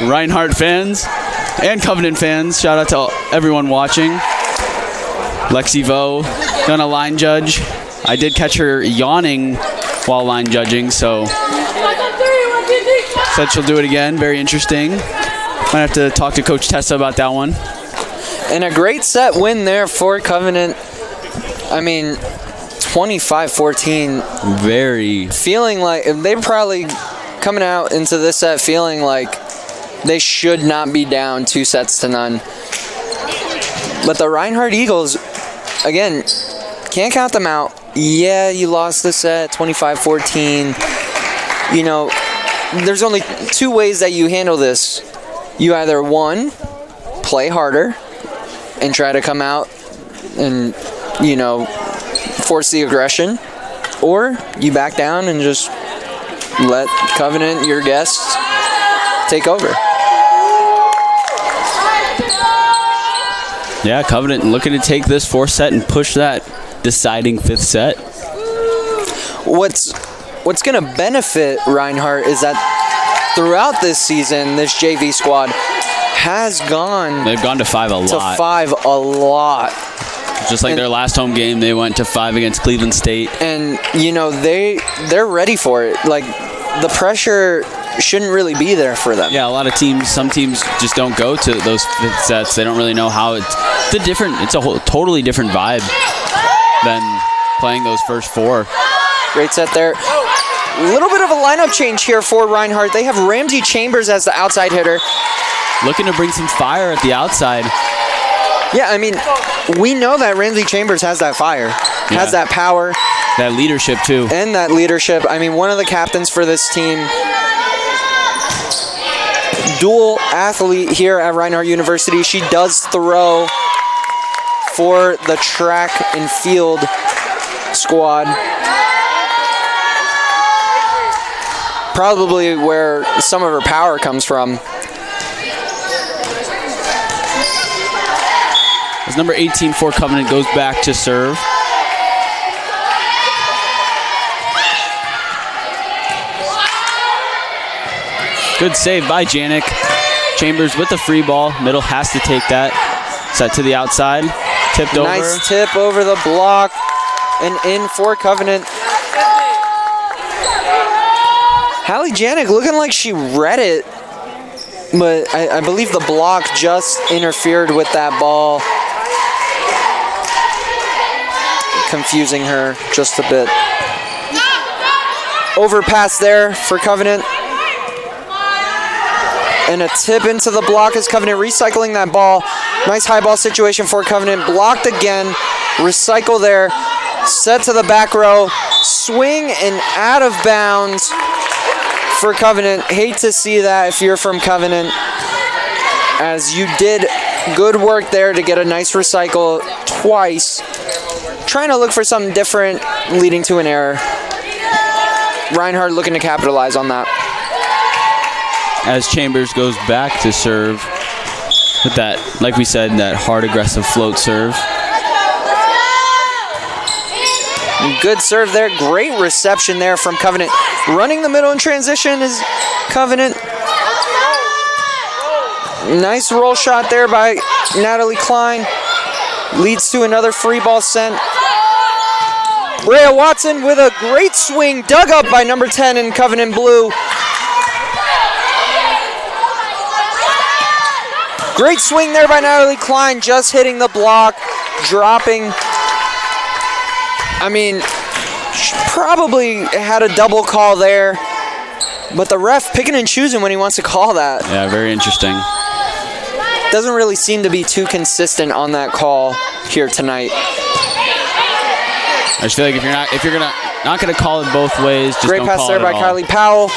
Reinhardt fans and Covenant fans, shout out to everyone watching. Lexi Vo, gonna line judge. I did catch her yawning while line judging, so said she'll do it again. Very interesting. Might have to talk to Coach Tessa about that one. And a great set win there for Covenant. I mean, 25-14. Very. Feeling like they're probably coming out into this set feeling like they should not be down 2-0. But the Reinhardt Eagles, again, can't count them out. Yeah, you lost the set 25-14. You know, there's only two ways that you handle this. You either, one, play harder and try to come out and, you know, force the aggression, or you back down and just let Covenant, your guests, take over. Yeah, Covenant looking to take this 4th set and push that deciding 5th set. What's going to benefit Reinhardt is that throughout this season, this JV squad has gone. They've gone to 5 a lot. To 5 a lot. Just like their last home game, they went to 5 against Cleveland State. And, you know, they're ready for it. Like, the pressure shouldn't really be there for them. Yeah, a lot of teams, some teams just don't go to those 5th sets. They don't really know how it's a whole totally different vibe than playing those first 4. Great set there. A little bit of a lineup change here for Reinhardt. They have Ramsey Chambers as the outside hitter. Looking to bring some fire at the outside. Yeah, I mean, we know that Ramsey Chambers has that fire, has that power. That leadership, too. And that leadership. I mean, one of the captains for this team. Dual athlete here at Reinhardt University. She does throw for the track and field squad. Probably where some of her power comes from. As number 18 for Covenant goes back to serve. Good save by Janik. Chambers with the free ball. Middle has to take that. Set to the outside. Tipped over. Nice tip over the block and in for Covenant. Hallie Janik looking like she read it, but I believe the block just interfered with that ball, confusing her just a bit. Overpass there for Covenant. And a tip into the block as Covenant recycling that ball. Nice high ball situation for Covenant. Blocked again. Recycle there. Set to the back row. Swing and out of bounds for Covenant. Hate to see that if you're from Covenant, as you did good work there to get a nice recycle twice. Trying to look for something different, leading to an error. Reinhardt looking to capitalize on that. As Chambers goes back to serve with that, like we said, that hard, aggressive float serve. Good serve there. Great reception there from Covenant. Running the middle in transition is Covenant. Nice roll shot there by Natalie Klein. Leads to another free ball sent. Rhea Watson with a great swing. Dug up by number 10 in Covenant Blue. Great swing there by Natalie Klein, just hitting the block, dropping. I mean, she probably had a double call there, but the ref picking and choosing when he wants to call that. Yeah, very interesting. Doesn't really seem to be too consistent on that call here tonight. I just feel like if you're not gonna call it both ways, just great don't pass call there it by at all. Kylie Powell.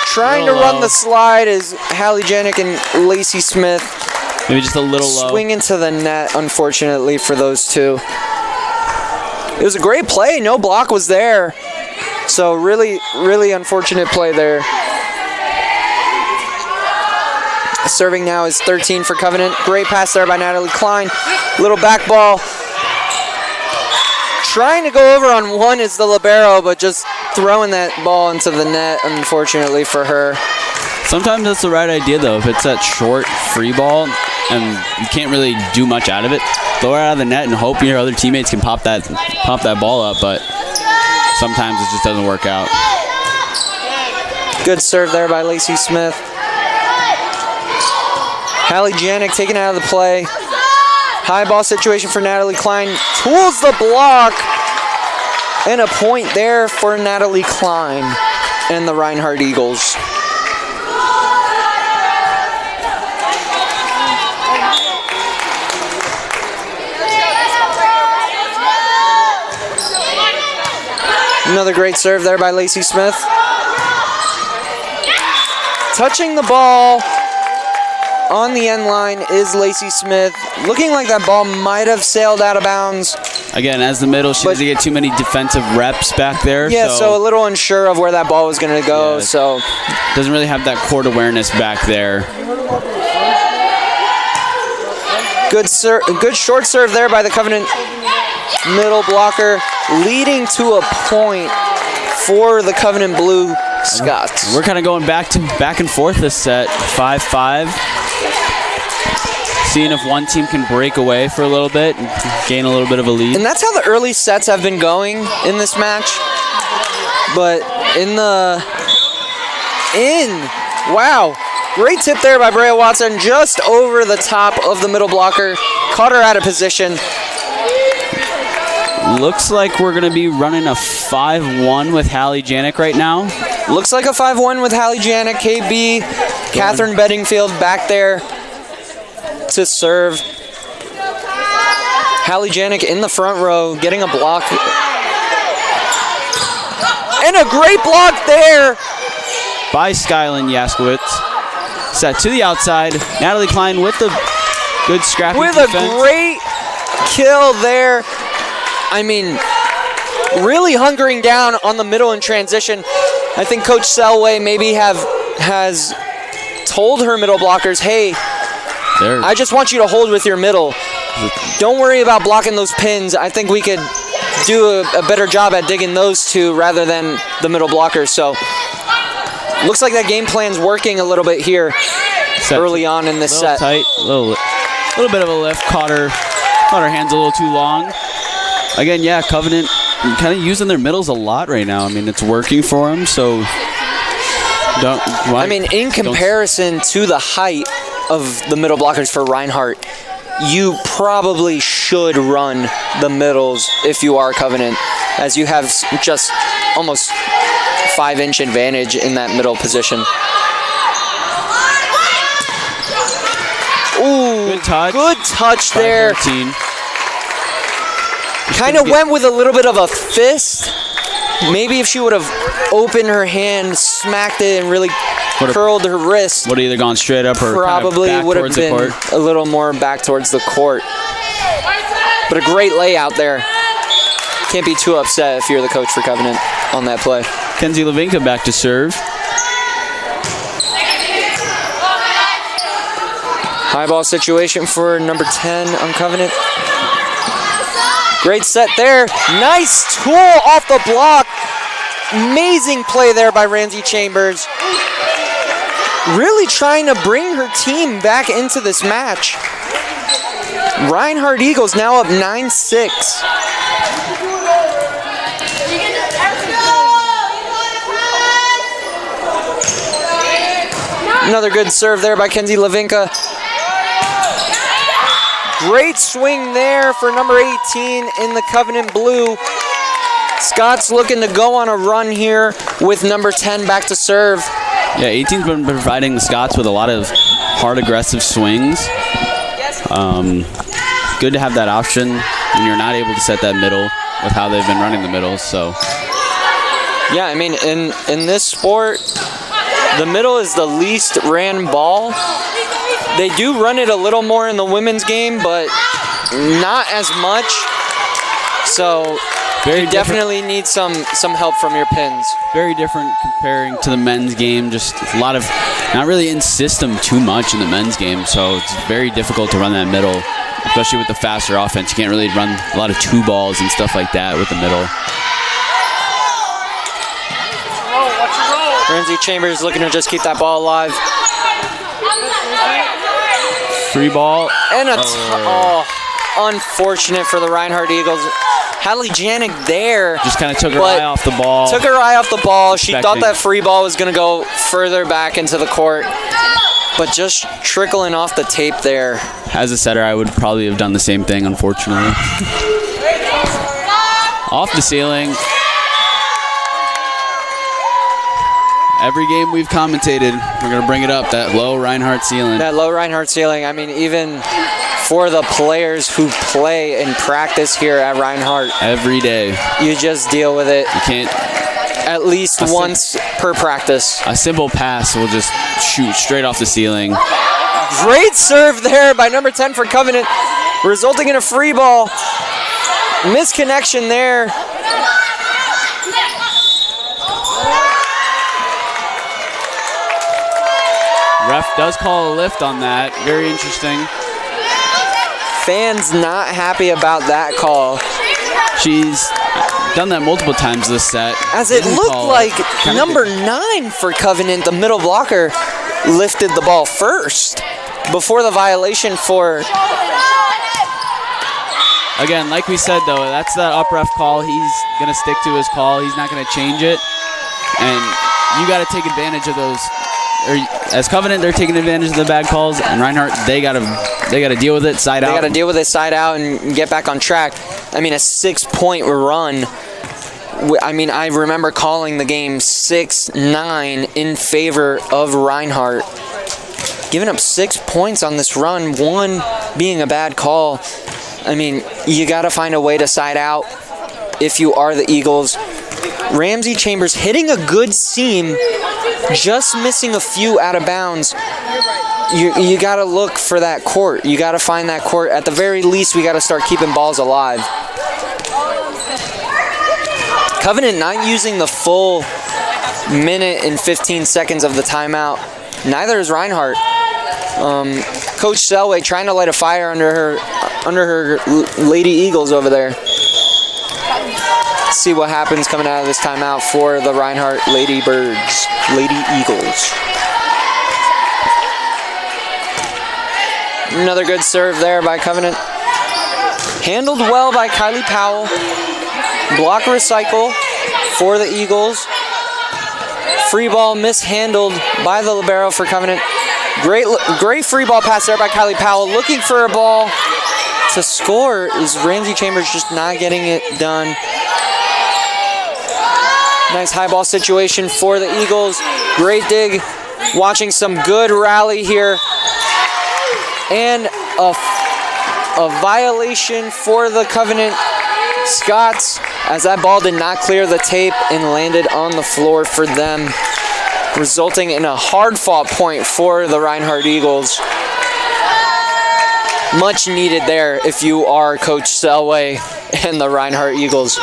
Trying to run the slide is Hallie Janik and Lacey Smith. Maybe just a little low. Swing into the net, unfortunately, for those two. It was a great play. No block was there. So really, really unfortunate play there. Serving now is 13 for Covenant. Great pass there by Natalie Klein. Little back ball. Trying to go over on one is the libero, but just throwing that ball into the net, unfortunately for her. Sometimes that's the right idea, though. If it's that short free ball and you can't really do much out of it, throw it out of the net and hope your other teammates can pop that ball up. But sometimes it just doesn't work out. Good serve there by Lacey Smith. Hallie Janik taken out of the play. High ball situation for Natalie Klein. Tools the block. And a point there for Natalie Klein and the Reinhardt Eagles. Another great serve there by Lacey Smith. Touching the ball on the end line is Lacey Smith. Looking like that ball might have sailed out of bounds. Again, as the middle, she doesn't get too many defensive reps back there. Yeah, so a little unsure of where that ball was going to go. Yeah, so doesn't really have that court awareness back there. Good short serve there by the Covenant middle blocker, leading to a point for the Covenant Blue Scots. We're kind of going back and forth this set, 5-5. Seeing if one team can break away for a little bit and gain a little bit of a lead. And that's how the early sets have been going in this match. But wow, great tip there by Brea Watson, just over the top of the middle blocker, caught her out of position. Looks like we're going to be running a 5-1 with Hallie Janik right now. Looks like a 5-1 with Hallie Janik. KB, Catherine Bedingfield back there to serve. Hallie Janik in the front row, getting a block. And a great block there by Skylin Yaskowitz. Set to the outside. Natalie Klein with the good scrappy with defense. A great kill there. I mean, really hunkering down on the middle in transition. I think Coach Selway maybe has told her middle blockers, hey, I just want you to hold with your middle. Don't worry about blocking those pins. I think we could do a better job at digging those two rather than the middle blockers. So looks like that game plan's working a little bit here early on in this set. Tight, a little bit of a lift. Caught her hands a little too long. Again, yeah, Covenant kind of using their middles a lot right now. I mean, it's working for them, so in comparison to the height of the middle blockers for Reinhardt, you probably should run the middles if you are Covenant, as you have just almost 5-inch advantage in that middle position. Ooh, good touch there. 5-13. Kind of went with a little bit of a fist. Maybe if she would have opened her hand, smacked it, and really curled her wrist, would have either gone straight up or probably kind of would have been a little more back towards the court. But a great layout there. Can't be too upset if you're the coach for Covenant on that play. Kenzie Levinka back to serve. High ball situation for number 10 on Covenant. Great set there. Nice tool off the block. Amazing play there by Ramsey Chambers. Really trying to bring her team back into this match. Reinhardt Eagles now up 9-6. Another good serve there by Kenzie Levinka. Great swing there for number 18 in the Covenant Blue. Scott's looking to go on a run here with number 10 back to serve. Yeah, 18's been providing the Scots with a lot of hard, aggressive swings. Good to have that option when you're not able to set that middle with how they've been running the middle. So, yeah, I mean, in this sport, the middle is the least ran ball. They do run it a little more in the women's game, but not as much. So you definitely need some help from your pins. Very different comparing to the men's game. Just a lot of not really in system too much in the men's game. So it's very difficult to run that middle, especially with the faster offense. You can't really run a lot of two balls and stuff like that with the middle. Ramsey Chambers looking to just keep that ball alive. Free ball. And unfortunate for the Reinhardt Eagles. Hallie Janik there. Just kind of took her eye off the ball. Took her eye off the ball. She thought that free ball was going to go further back into the court. But just trickling off the tape there. As a setter, I would probably have done the same thing, unfortunately. Off the ceiling. Every game we've commentated, we're going to bring it up, that low Reinhardt ceiling. That low Reinhardt ceiling. I mean, even for the players who play and practice here at Reinhardt. Every day. You just deal with it. You can't. At least once per practice. A simple pass will just shoot straight off the ceiling. Great serve there by number 10 for Covenant, resulting in a free ball. Misconnection there. Ref does call a lift on that. Very interesting. Fans not happy about that call. She's done that multiple times this set. As it looked like number 9 for Covenant, the middle blocker, lifted the ball first before the violation for... Again, like we said, though, that's the up ref call. He's going to stick to his call. He's not going to change it. And you got to take advantage of those. As Covenant, they're taking advantage of the bad calls. And Reinhardt, they got to deal with it side out. They got to deal with it side out and get back on track. I mean, a 6-point run. I mean, I remember calling the game 6-9 in favor of Reinhardt. Giving up 6 points on this run, 1 being a bad call. I mean, you got to find a way to side out if you are the Eagles. Ramsey Chambers hitting a good seam, just missing a few out of bounds. You got to look for that court. You got to find that court. At the very least, we got to start keeping balls alive. Covenant not using the full minute and 15 seconds of the timeout. Neither is Reinhardt. Coach Selway trying to light a fire under her Lady Eagles over there. Let's see what happens coming out of this timeout for the Reinhardt Lady Birds, Lady Eagles. Another good serve there by Covenant. Handled well by Kylie Powell. Block recycle for the Eagles. Free ball mishandled by the libero for Covenant. Great free ball pass there by Kylie Powell. Looking for a ball to score. Is Ramsey Chambers just not getting it done? Nice high ball situation for the Eagles. Great dig. Watching some good rally here. And a violation for the Covenant Scots, as that ball did not clear the tape and landed on the floor for them, resulting in a hard-fought point for the Reinhardt Eagles. Much needed there if you are Coach Selway and the Reinhardt Eagles.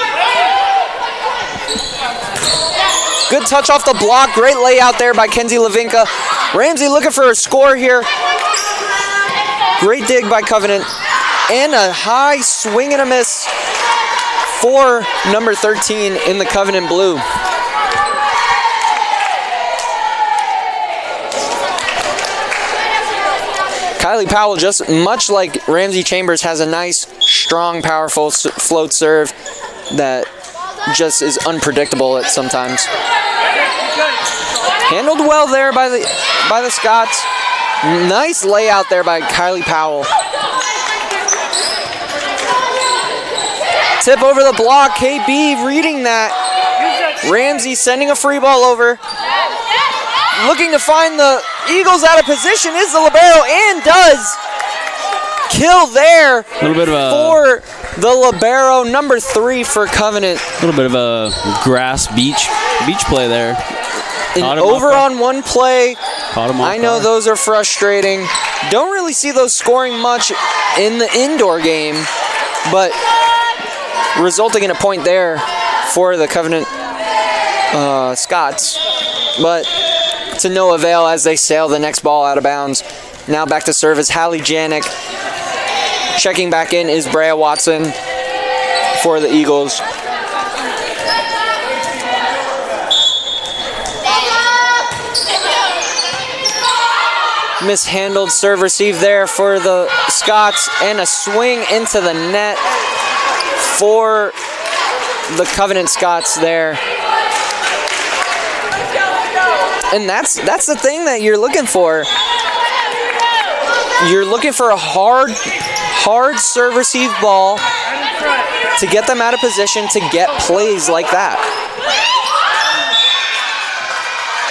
Good touch off the block. Great layout there by Kenzie Levinka. Ramsey looking for a score here. Great dig by Covenant. And a high swing and a miss for number 13 in the Covenant blue. Kylie Powell, just much like Ramsey Chambers, has a nice, strong, powerful float serve that just is unpredictable at sometimes. Handled well there by the Scots. Nice layout there by Kylie Powell. Tip over the block. KB reading that. Ramsey sending a free ball over. Looking to find the Eagles out of position is the libero, and does kill there for the libero, number 3 for Covenant. A little bit of a grass beach play there. And over on one play. I know those are frustrating. Don't really see those scoring much in the indoor game, but resulting in a point there for the Covenant Scots. But to no avail as they sail the next ball out of bounds. Now back to serve is Hallie Janik. Checking back in is Brea Watson for the Eagles. Mishandled serve receive there for the Scots, and a swing into the net for the Covenant Scots there. And that's the thing that you're looking for. You're looking for a hard serve receive ball to get them out of position to get plays like that.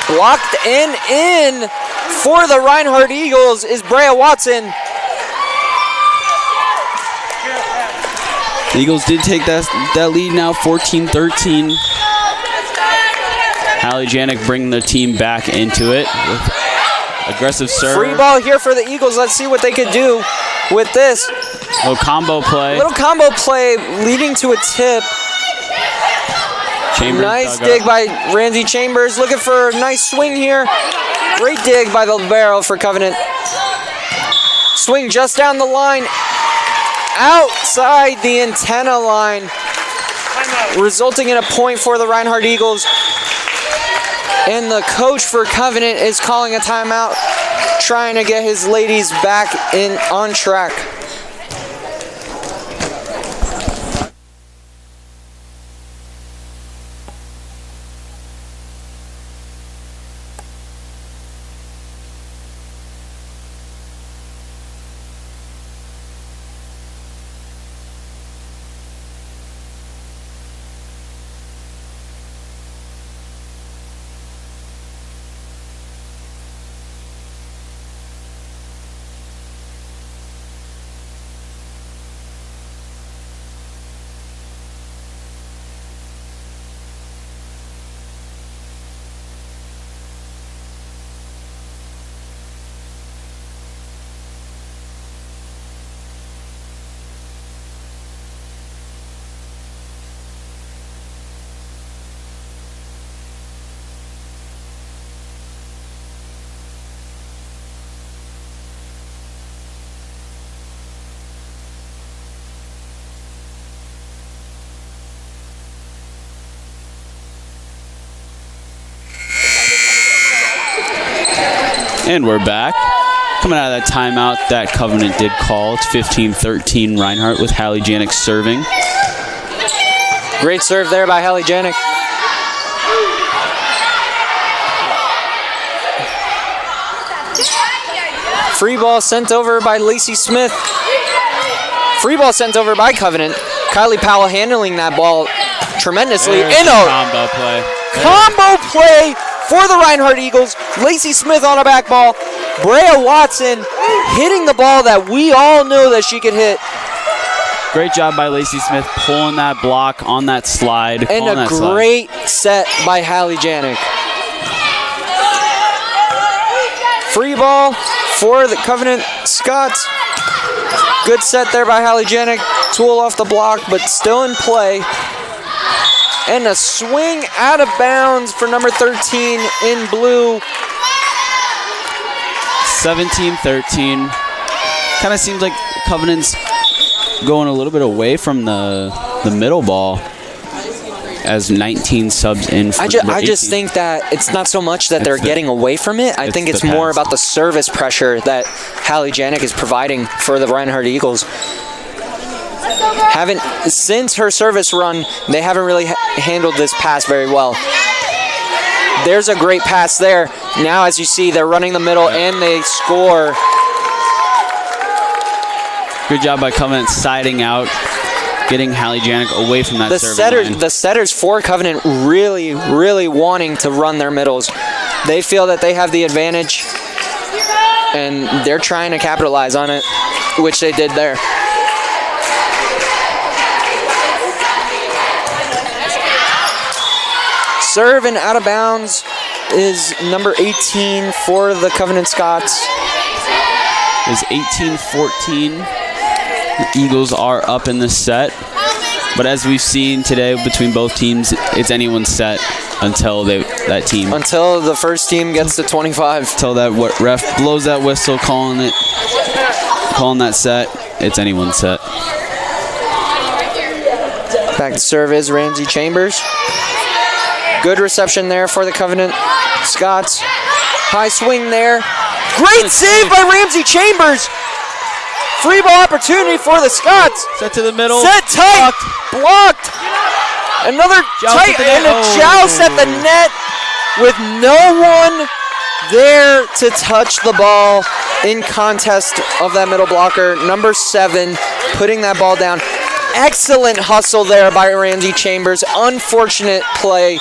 Blocked in for the Reinhardt Eagles is Brea Watson. The Eagles did take that lead now, 14-13. Hallie Janik bringing the team back into it with aggressive serve. Free ball here for the Eagles. Let's see what they could do with this. Little combo play. Little combo play leading to a tip. Chambers nice dig by Ramsey Chambers. Looking for a nice swing here. Great dig by the libero for Covenant. Swing just down the line. Outside the antenna line. Resulting in a point for the Reinhardt Eagles. And the coach for Covenant is calling a timeout, trying to get his ladies back on track. And we're back. Coming out of that timeout that Covenant did call. It's 15-13 Reinhardt with Hallie Janik serving. Great serve there by Hallie Janik. Free ball sent over by Lacey Smith. Free ball sent over by Covenant. Kylie Powell handling that ball tremendously. There's a combo play. Combo play for the Reinhardt Eagles. Lacey Smith on a back ball. Brea Watson hitting the ball that we all know that she could hit. Great job by Lacey Smith pulling that block on that slide. And a great set by Hallie Janik. Free ball for the Covenant Scots. Good set there by Hallie Janik. Tool off the block, but still in play. And a swing out of bounds for number 13 in blue. 17-13. Kind of seems like Covenant's going a little bit away from the middle ball as 19 subs in for I just think that it's not so much that they're getting away from it. I think it's more about the service pressure that Hallie Janik is providing for the Reinhardt Eagles. Since her service run, they haven't really handled this pass very well. There's a great pass there. Now, as you see, they're running the middle and they score. Good job by Covenant siding out, getting Hallie Janik away from that service line. The setters for Covenant really, really wanting to run their middles. They feel that they have the advantage, and they're trying to capitalize on it, which they did there. Serve and out of bounds is number 18 for the Covenant Scots. Is 18-14. The Eagles are up in the set. But as we've seen today between both teams, it's anyone's set until that team. Until the first team gets to 25. Until that ref blows that whistle, calling that set, it's anyone's set. Back to serve is Ramsey Chambers. Good reception there for the Covenant Scots. High swing there Great save by Ramsey Chambers. Free ball opportunity for the Scots. Set to the middle. Set tight. Blocked. Another Joust tight at the net. and a joust at the net with no one there to touch the ball in contest of that middle blocker. Number 7 putting that ball down. Excellent hustle there by Ramsey Chambers. Unfortunate play.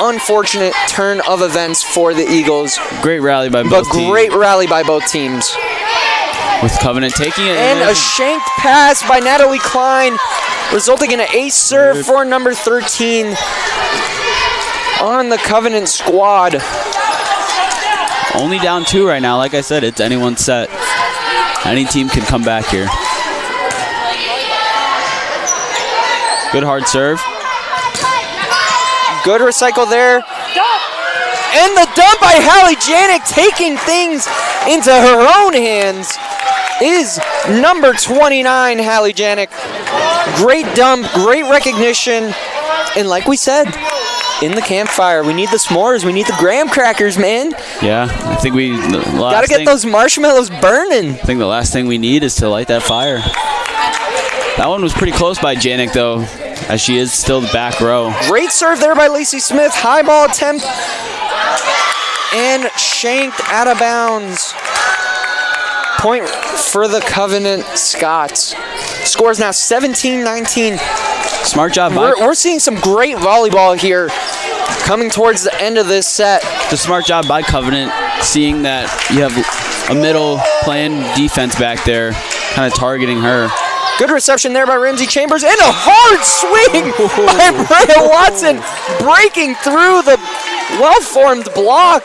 Unfortunate turn of events for the Eagles. Great rally by both teams. Great rally by both teams. With Covenant taking it. And a shanked pass by Natalie Klein, resulting in an ace serve for number 13 on the Covenant squad. Only down 2 right now. Like I said, it's anyone's set. Any team can come back here. Good hard serve. Good recycle there. And the dump by Hallie Janik, taking things into her own hands, is number 29, Hallie Janik. Great dump, great recognition. And like we said, in the campfire, we need the s'mores, we need the graham crackers, man. Yeah, I think we gotta get those marshmallows burning. I think the last thing we need is to light that fire. That one was pretty close by Janik, though, as she is still the back row. Great serve there by Lacey Smith. High ball attempt. And shanked out of bounds. Point for the Covenant Scots. Scores now 17-19. Smart job. We're seeing some great volleyball here coming towards the end of this set. The smart job by Covenant, seeing that you have a middle playing defense back there, kind of targeting her. Good reception there by Ramsey Chambers, and a hard swing by Brea Watson, breaking through the well-formed block.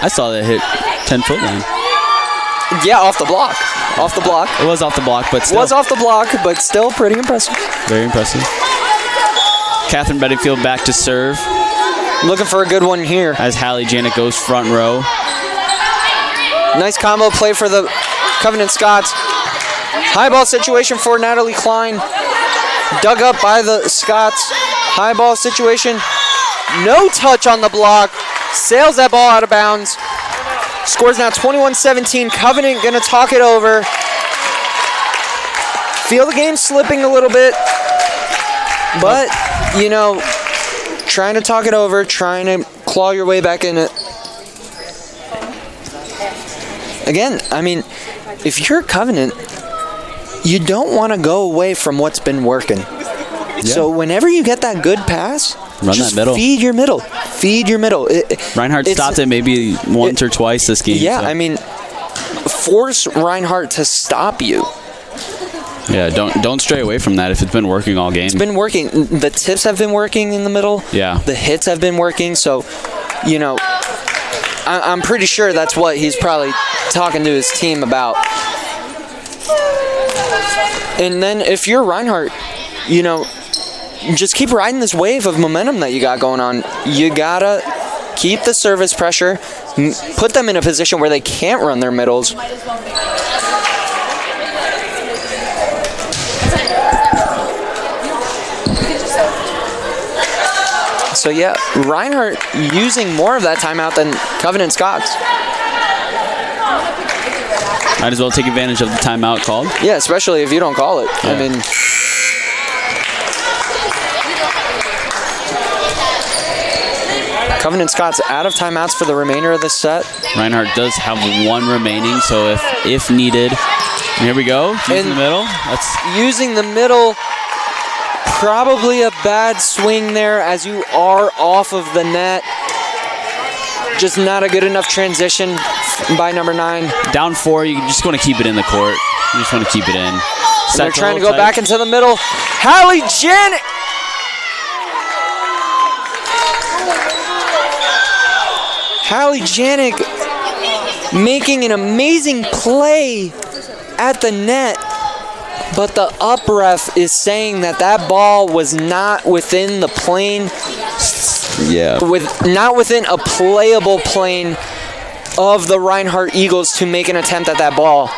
I saw that hit 10-foot line. Yeah, off the block. Off the block. It was off the block, but still. Was off the block, but still pretty impressive. Very impressive. Catherine Bedingfield back to serve. Looking for a good one here. As Hallie Janik goes front row. Nice combo play for the Covenant Scots. High ball situation for Natalie Klein. Dug up by the Scots. High ball situation. No touch on the block. Sails that ball out of bounds. Scores now 21-17. Covenant gonna talk it over. Feel the game slipping a little bit. But, you know, trying to talk it over, trying to claw your way back in it. Again, I mean, if you're a Covenant, you don't want to go away from what's been working. Yeah. So whenever you get that good pass, run that middle. Feed your middle. Feed your middle. Reinhardt stopped it maybe once or twice this game. Yeah, so. I mean, force Reinhardt to stop you. Yeah, don't stray away from that if it's been working all game. It's been working. The tips have been working in the middle. Yeah. The hits have been working. So, you know, I'm pretty sure that's what he's probably talking to his team about. And then if you're Reinhardt, you know, just keep riding this wave of momentum that you got going on. You gotta keep the service pressure, put them in a position where they can't run their middles. So yeah, Reinhardt using more of that timeout than Covenant Scots. Might as well take advantage of the timeout called. Yeah, especially if you don't call it. Yeah. I mean, Covenant Scots out of timeouts for the remainder of the set. Reinhardt does have one remaining, so if needed. Here we go. Using the middle. Using the middle. Probably a bad swing there as you are off of the net. Just not a good enough transition by number 9. Down 4, you just want to keep it in the court. You just want to keep it in. They're trying to go back into the middle. Hallie Janik. Hallie Janik making an amazing play at the net. But the up ref is saying that ball was not within the plane. Yeah. Not within a playable plane of the Reinhardt Eagles to make an attempt at that ball.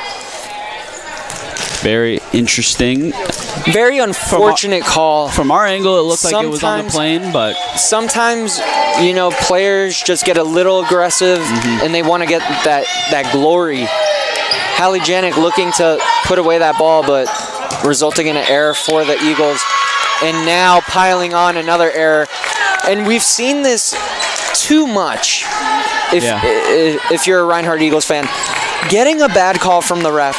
Very interesting. Very unfortunate call. From our angle, it looked like it was on the plane, but sometimes, players just get a little aggressive and they want to get that glory. Hallie Janik looking to put away that ball, but resulting in an error for the Eagles. And now piling on another error. And we've seen this too much if you're a Reinhardt Eagles fan. Getting a bad call from the ref,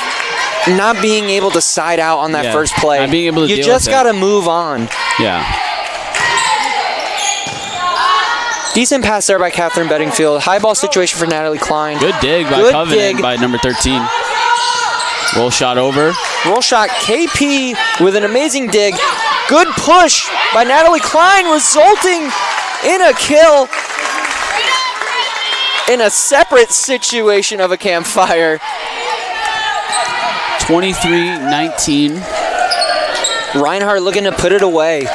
not being able to side out on that first play. Not being able to you just got to move on. Yeah. Decent pass there by Catherine Bedingfield. High ball situation for Natalie Klein. Good dig by Covenant by number 13. Roll shot over. Roll shot. KP with an amazing dig. Good push by Natalie Klein, resulting in a kill in a separate situation of a campfire. 23-19. Reinhardt looking to put it away.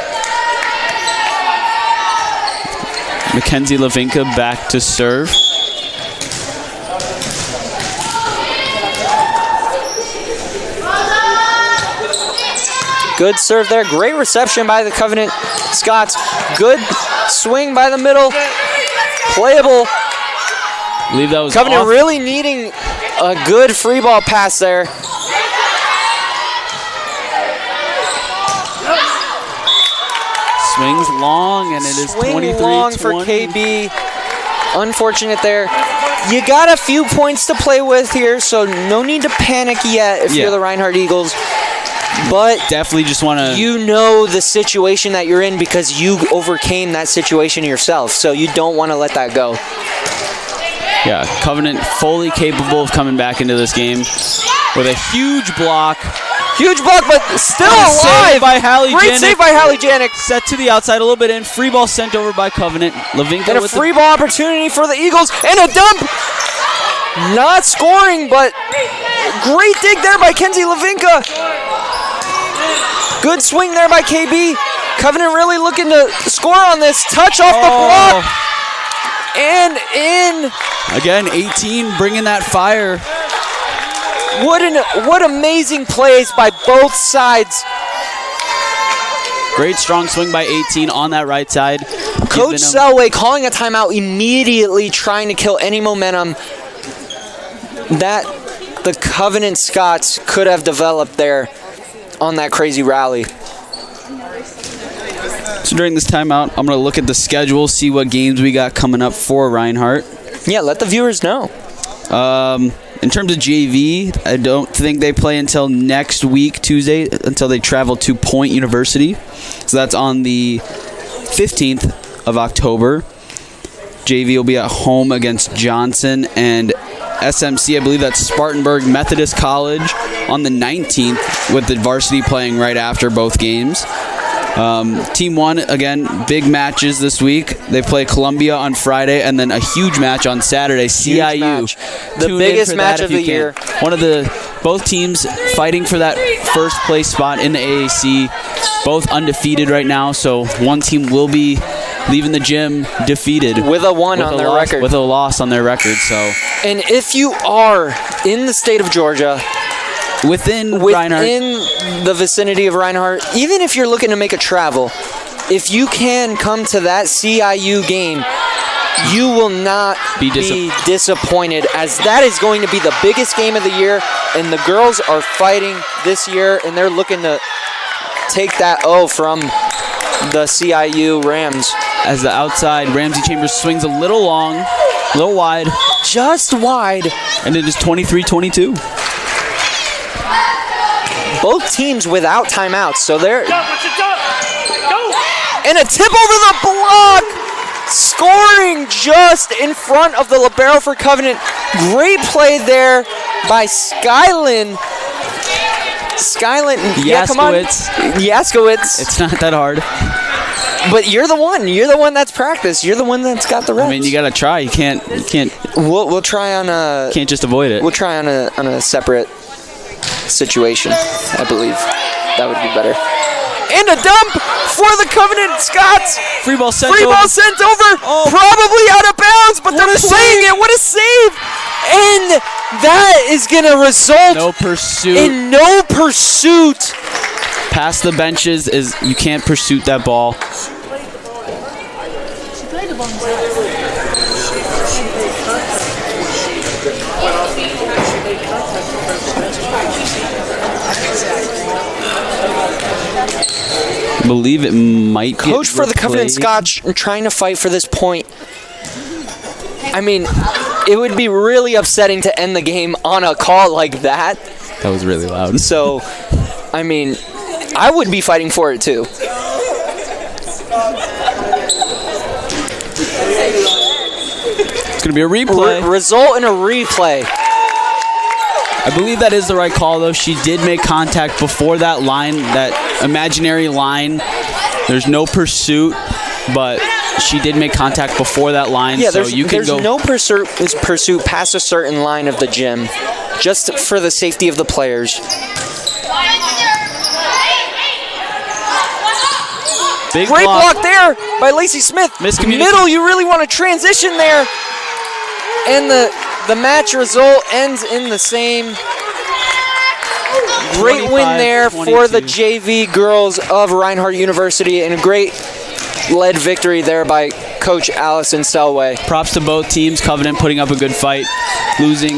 Mackenzie Lavinka back to serve. Good serve there. Great reception by the Covenant Scots. Good swing by the middle. Playable. I believe that was Covenant off. really needing a good free ball pass there. Swings long, and it is 23-20. Long for KB. Unfortunate there. You got a few points to play with here, so no need to panic yet if you're the Reinhardt Eagles. But definitely just want to... You know the situation that you're in because you overcame that situation yourself, so you don't want to let that go. Yeah, Covenant fully capable of coming back into this game with a huge block. Huge block, but still alive. Save by Hallie Great Janik. save by Hallie Janik. Set to the outside a little bit in. Free ball sent over by Covenant. Lavinka and a free ball opportunity for the Eagles. And a dump. Not scoring, but great dig there by Kenzie Lavinka. Good swing there by KB. Covenant really looking to score on this. Touch off the block. And in. Again, 18 bringing that fire. What amazing plays by both sides. Great strong swing by 18 on that right side. Coach Selway calling a timeout immediately, trying to kill any momentum that the Covenant Scots could have developed there on that crazy rally. So during this timeout, I'm going to look at the schedule, see what games we got coming up for Reinhardt. Yeah, let the viewers know. In terms of JV, I don't think they play until next week, Tuesday, until they travel to Point University. So that's on the 15th of October. JV will be at home against Johnson, and SMC, I believe that's Spartanburg Methodist College, on the 19th, with the varsity playing right after both games. Team 1, again, big matches this week. They play Columbia on Friday, and then a huge match on Saturday, CIU. Match. The biggest match of the year. Both teams fighting for that first place spot in the AAC. Both undefeated right now, so one team will be leaving the gym defeated. With a one on their record. With a loss on their record, so. And if you are in the state of Georgia, within Reinhardt, the vicinity of Reinhardt, even if you're looking to make a travel, if you can come to that CIU game, you will not be disappointed, as that is going to be the biggest game of the year, and the girls are fighting this year, and they're looking to take that O from the CIU Rams. As the outside, Ramsey Chambers swings a little long, a little wide. Just wide. And it is 23-22. Both teams without timeouts, so they're... And a tip over the block! Scoring just in front of the libero for Covenant. Great play there by Skylin. Yeah, come on. Yaskowitz. It's not that hard. But you're the one. You're the one that's practiced. You're the one that's got the reps. I mean, you gotta try. You can't. We'll try on a. Can't just avoid it. We'll try on a separate situation. I believe that would be better. And a dump for the Covenant Scots. Free ball sent over. Probably out of bounds, but they're playing it. What a save! And That is going to result No pursuit. in no pursuit. Past the benches is you can't pursue that ball. I believe it might be. Coach for the Covenant Scotch trying to fight for this point. I mean, it would be really upsetting to end the game on a call like that. That was really loud. So, I mean, I would be fighting for it too. It's going to be a replay. Result in a replay. I believe that is the right call, though. She did make contact before that line, that imaginary line. There's no pursuit, but she did make contact before that line, Yeah, so you can there's go. no pursuit past a certain line of the gym, just for the safety of the players. Big Great block there by Lacey Smith. Miscommunication. Middle, you really want to transition there. And the match result ends in the same. Great win there for the JV girls of Reinhardt University, and a great led victory there by Coach Allison Selway. Props to both teams. Covenant putting up a good fight, losing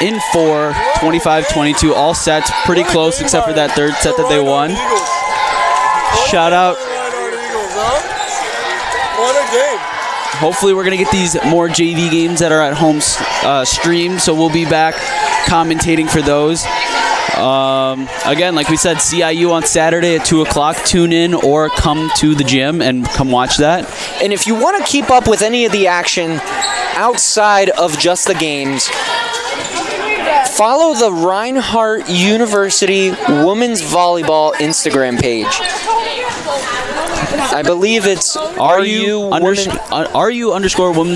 in 4, 25-22. All sets pretty close except for that third set that they won. Shout out. What a game. Hopefully we're going to get these more JV games that are at home streamed, so we'll be back commentating for those. Again, like we said, CIU on Saturday at 2 o'clock. Tune in or come to the gym and come watch that. And if you want to keep up with any of the action outside of just the games, follow the Reinhardt University Women's Volleyball Instagram page. I believe it's RU_women's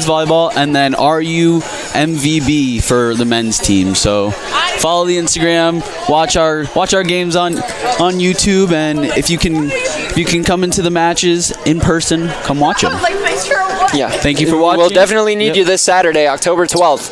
volleyball, and then RU MVB for the men's team. So follow the Instagram, watch our games on YouTube, and if you can come into the matches in person, come watch them. Yeah. Thank you for watching. We'll definitely need you this Saturday, October 12th.